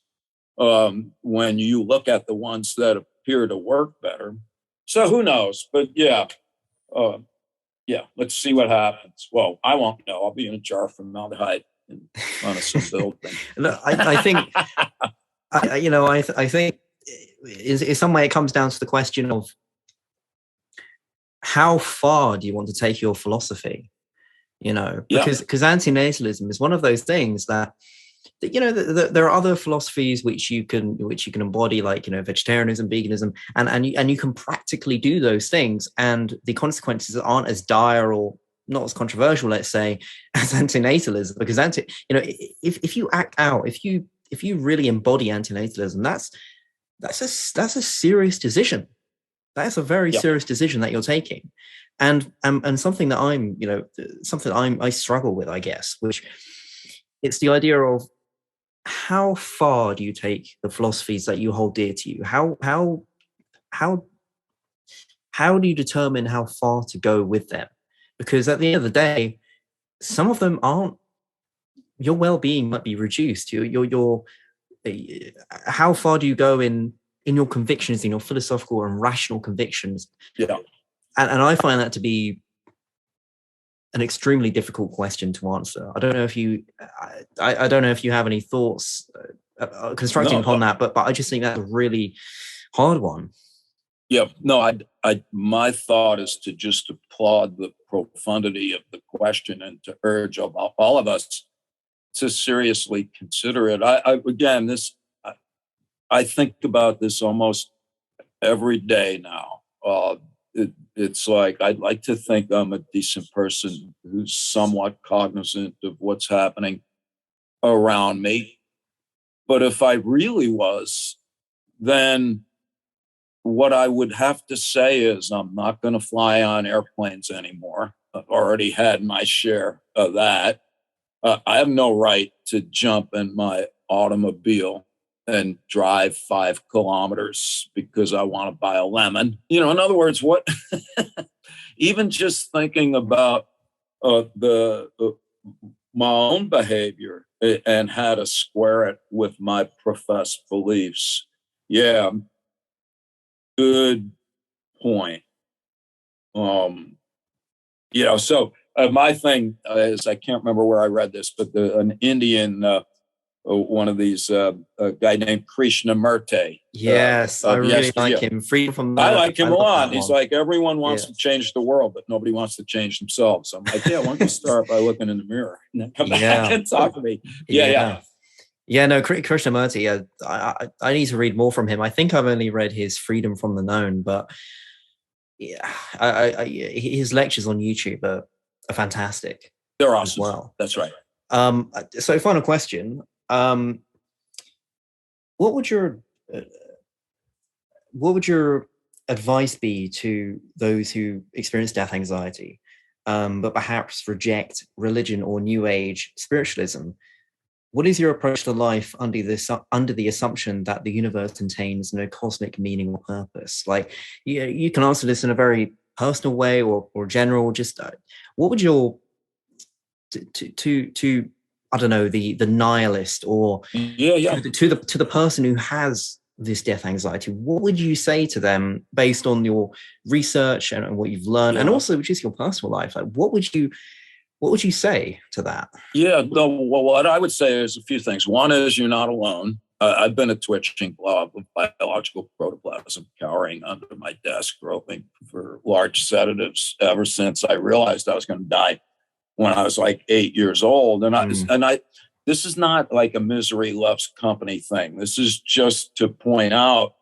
When you look at the ones that appear to work better. So who knows? But yeah, let's see what happens. Well, I won't know. I'll be in a jar of formaldehyde in front of some building. Look, I think, I think in some way it comes down to the question of how far do you want to take your philosophy? Because antinatalism is one of those things that there are other philosophies which you can embody, like vegetarianism, veganism, and you can practically do those things, and the consequences aren't as dire or not as controversial, let's say, as antinatalism. Because if you act out, if you really embody antinatalism, that's a serious decision. That's a very serious decision that you're taking, and something that I struggle with, I guess, which it's the idea of how far do you take the philosophies that you hold dear to you? How do you determine how far to go with them? Because at the end of the day, some of them aren't. Your well-being might be reduced. How far do you go in your convictions, in your philosophical and rational convictions? Yeah, and I find that to be an extremely difficult question to answer. I don't know if you, I don't know if you have any thoughts constructing upon that, but I just think that's a really hard one. Yeah, no, my thought is to just applaud the profundity of the question and to urge all of us to seriously consider it. I think about this almost every day now. It's like I'd like to think I'm a decent person who's somewhat cognizant of what's happening around me. But if I really was, then what I would have to say is I'm not going to fly on airplanes anymore. I've already had my share of that. I have no right to jump in my automobile and drive 5 kilometers because I want to buy a lemon. In other words, what? Even just thinking about my own behavior and how to square it with my professed beliefs. Yeah, good point. So my thing is, I can't remember where I read this, but an Indian. One of these, a guy named Krishnamurti. Yes, I really like him. Freedom from I like him a lot. He's like, everyone wants to change the world, but nobody wants to change themselves. I'm like, why don't you start by looking in the mirror and then come back and talk to me? Yeah, no, Krishnamurti, I need to read more from him. I think I've only read his Freedom from the Known, but his lectures on YouTube are fantastic. They're awesome. As well. That's right. So final question. What would your advice be to those who experience death anxiety, but perhaps reject religion or New Age spiritualism? What is your approach to life under the assumption that the universe contains no cosmic meaning or purpose? Like, you can answer this in a very personal way or general. Just what would your to I don't know, the nihilist or to the person who has this death anxiety, what would you say to them based on your research and what you've learned, and also just your personal life? Like, what would you say to that? Well, what I would say is a few things. One is you're not alone. I've been a twitching blob of biological protoplasm cowering under my desk, groping for large sedatives ever since I realized I was going to die when I was like 8 years old. And this is not like a misery loves company thing. This is just to point out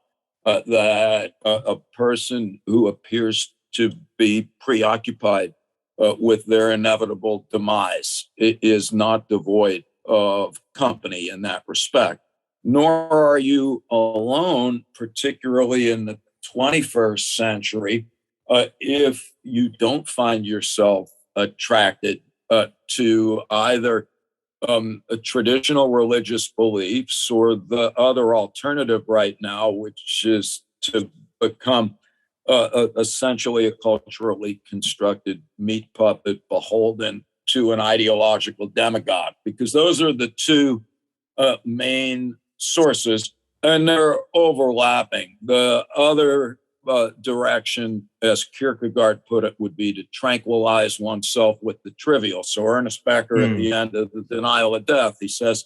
that a person who appears to be preoccupied with their inevitable demise is not devoid of company in that respect. Nor are you alone, particularly in the 21st century, if you don't find yourself attracted to either traditional religious beliefs or the other alternative right now, which is to become essentially a culturally constructed meat puppet beholden to an ideological demagogue, because those are the two main sources, and they're overlapping. The other direction, as Kierkegaard put it, would be to tranquilize oneself with the trivial. So Ernest Becker, at the end of The Denial of Death, he says,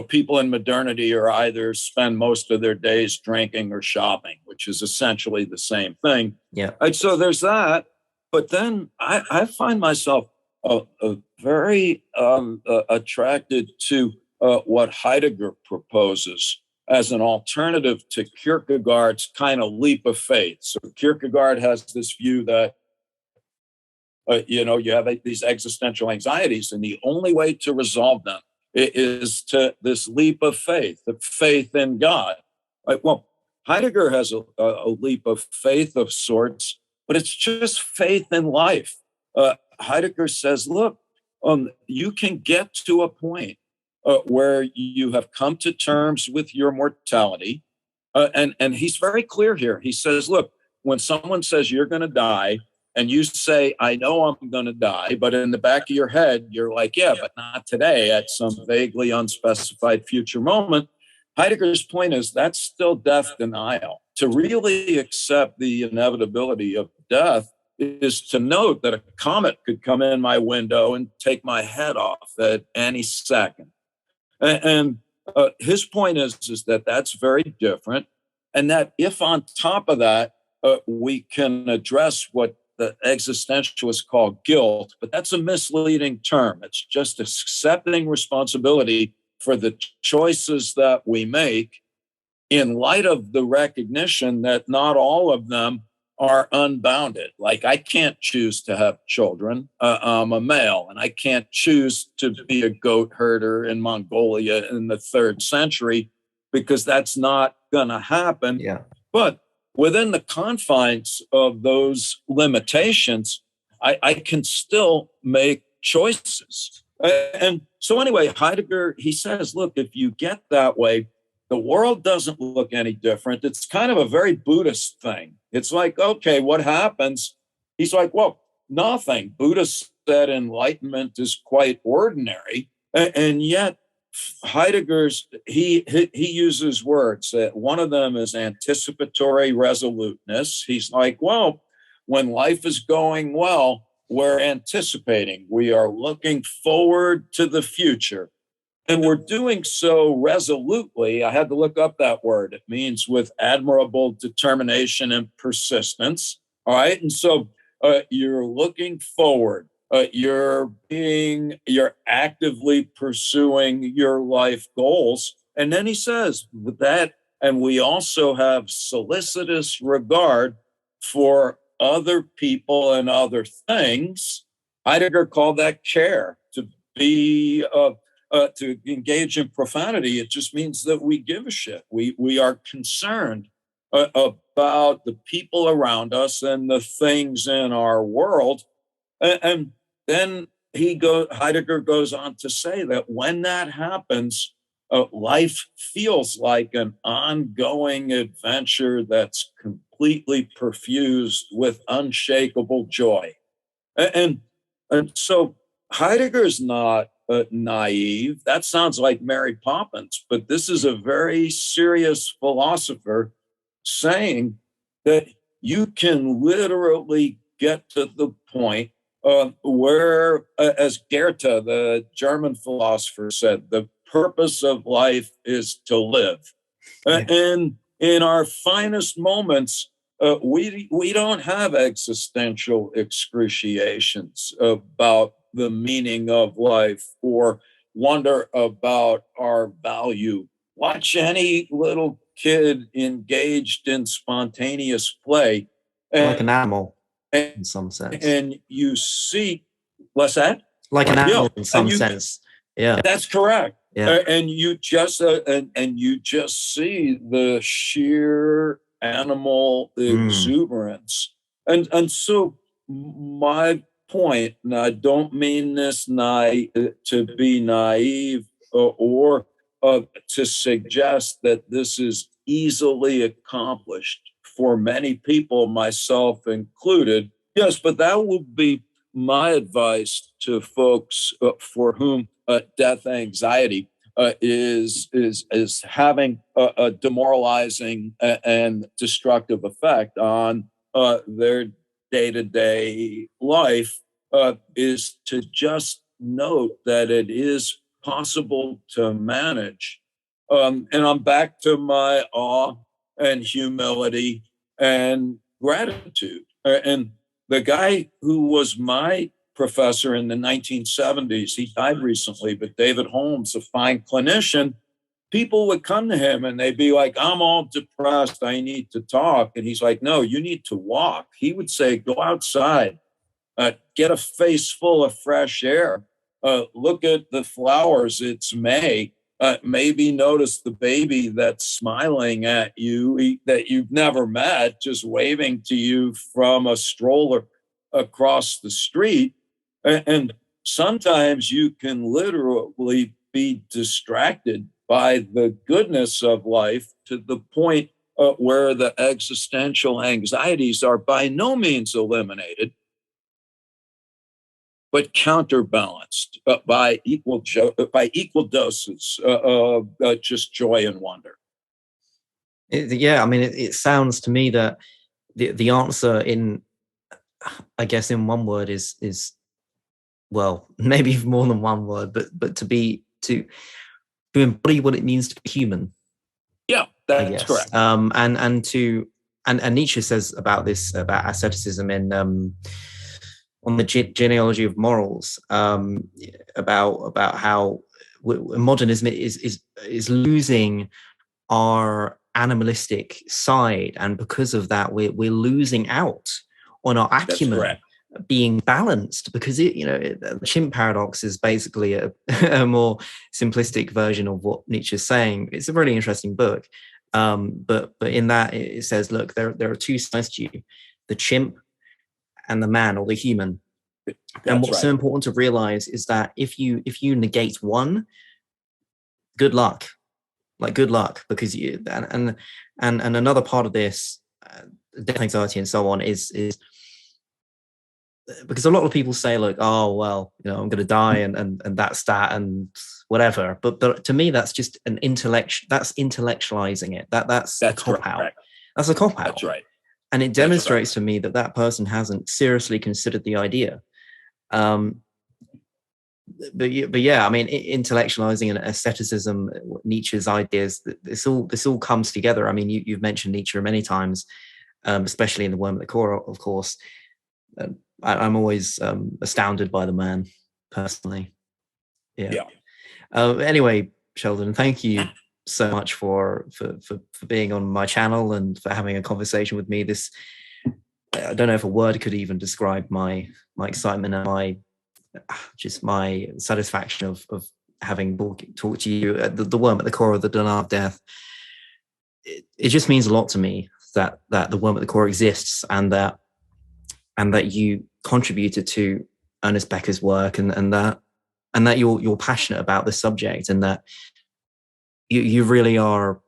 people in modernity are either spend most of their days drinking or shopping, which is essentially the same thing. Yeah. And so there's that. But then I find myself very attracted to what Heidegger proposes as an alternative to Kierkegaard's kind of leap of faith. So Kierkegaard has this view that, you have these existential anxieties, and the only way to resolve them is to this leap of faith in God. Well, Heidegger has a leap of faith of sorts, but it's just faith in life. Heidegger says, look, you can get to a point where you have come to terms with your mortality. And he's very clear here. He says, look, when someone says you're going to die, and you say, I know I'm going to die, but in the back of your head, you're like, yeah, but not today, at some vaguely unspecified future moment. Heidegger's point is that's still death denial. To really accept the inevitability of death is to note that a comet could come in my window and take my head off at any second. And his point is that that's very different. And that if on top of that, we can address what the existentialists call guilt, but that's a misleading term. It's just accepting responsibility for the choices that we make in light of the recognition that not all of them are unbounded. Like, I can't choose to have children. I'm a male, and I can't choose to be a goat herder in Mongolia in the 3rd century, because that's not going to happen. Yeah. But within the confines of those limitations, I can still make choices. And so anyway, Heidegger, he says, look, if you get that way, the world doesn't look any different. It's kind of a very Buddhist thing. It's like, okay, what happens? He's like, well, nothing. Buddha said enlightenment is quite ordinary. And yet Heidegger's, he uses words. One of them is anticipatory resoluteness. He's like, well, when life is going well, we're anticipating. We are looking forward to the future. And we're doing so resolutely. I had to look up that word. It means with admirable determination and persistence. All right. And so you're looking forward. You're actively pursuing your life goals. And then he says that, and we also have solicitous regard for other people and other things. Heidegger called that care. To be to engage in profanity, it just means that we give a shit. We are concerned about the people around us and the things in our world. And then Heidegger goes on to say that when that happens, life feels like an ongoing adventure that's completely perfused with unshakable joy. And so Heidegger's not naive. That sounds like Mary Poppins, but this is a very serious philosopher saying that you can literally get to the point where, as Goethe, the German philosopher, said, the purpose of life is to live. And in our finest moments, we don't have existential excruciations about the meaning of life or wonder about our value. Watch any little kid engaged in spontaneous play. Like an animal in some sense. And you see, what's that? Like an animal in some sense. Yeah. That's correct. Yeah. And you just see the sheer animal exuberance. And so my point, and I don't mean this to be naive or to suggest that this is easily accomplished for many people, myself included. Yes, but that would be my advice to folks for whom death anxiety is having a demoralizing and destructive effect on their day-to-day life, is to just note that it is possible to manage. And I'm back to my awe and humility and gratitude. And the guy who was my professor in the 1970s, he died recently, but David Holmes, a fine clinician, people would come to him and they'd be like, I'm all depressed, I need to talk. And he's like, no, you need to walk. He would say, go outside, get a face full of fresh air, look at the flowers, it's May. Maybe notice the baby that's smiling at you that you've never met, just waving to you from a stroller across the street. And sometimes you can literally be distracted by the goodness of life to the point where the existential anxieties are by no means eliminated, but counterbalanced by equal doses of just joy and wonder. Yeah, I mean, it sounds to me that the answer I guess in one word is well, maybe more than one word, but to embody what it means to be human. Yeah, that's correct. And Nietzsche says about this, about asceticism in on the genealogy of morals, about how modernism is losing our animalistic side, and because of that, we're losing out on our acumen being balanced, because the chimp paradox is basically a more simplistic version of what Nietzsche is saying. It's a really interesting book, but in that it says, look, there are two sides to you: the chimp and the man, or the human. And what's so important to realize is that if you negate one, good luck, because and another part of this, death anxiety and so on, is because a lot of people say, look, oh well, I'm going to die, and that's that, and whatever. But to me, that's just an that's intellectualizing it. That's a cop out. That's a cop out. That's right. And it demonstrates to me that person hasn't seriously considered the idea. But yeah, I mean, intellectualizing and asceticism, Nietzsche's ideas, this all comes together. I mean, you've mentioned Nietzsche many times, especially in The Worm at the Core, of course. I'm always astounded by the man, personally. Yeah. Anyway, Sheldon, thank you so much for being on my channel and for having a conversation with me. I don't know if a word could even describe my excitement and my satisfaction of having talked to you. The Worm at the Core of the Denial of Death. It just means a lot to me that the Worm at the Core exists, and that you contributed to Ernest Becker's work, and that you're passionate about the subject, and that you really are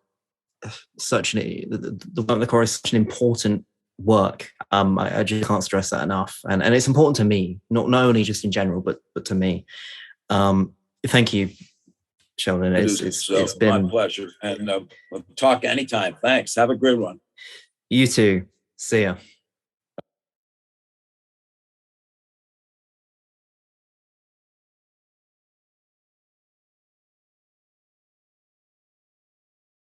the Worm at the Core is such an important work. I just can't stress that enough, and it's important to me, not only just in general, but to me. Thank you, Sheldon. It's been my pleasure, and talk anytime. Thanks. Have a good one. You too. See ya.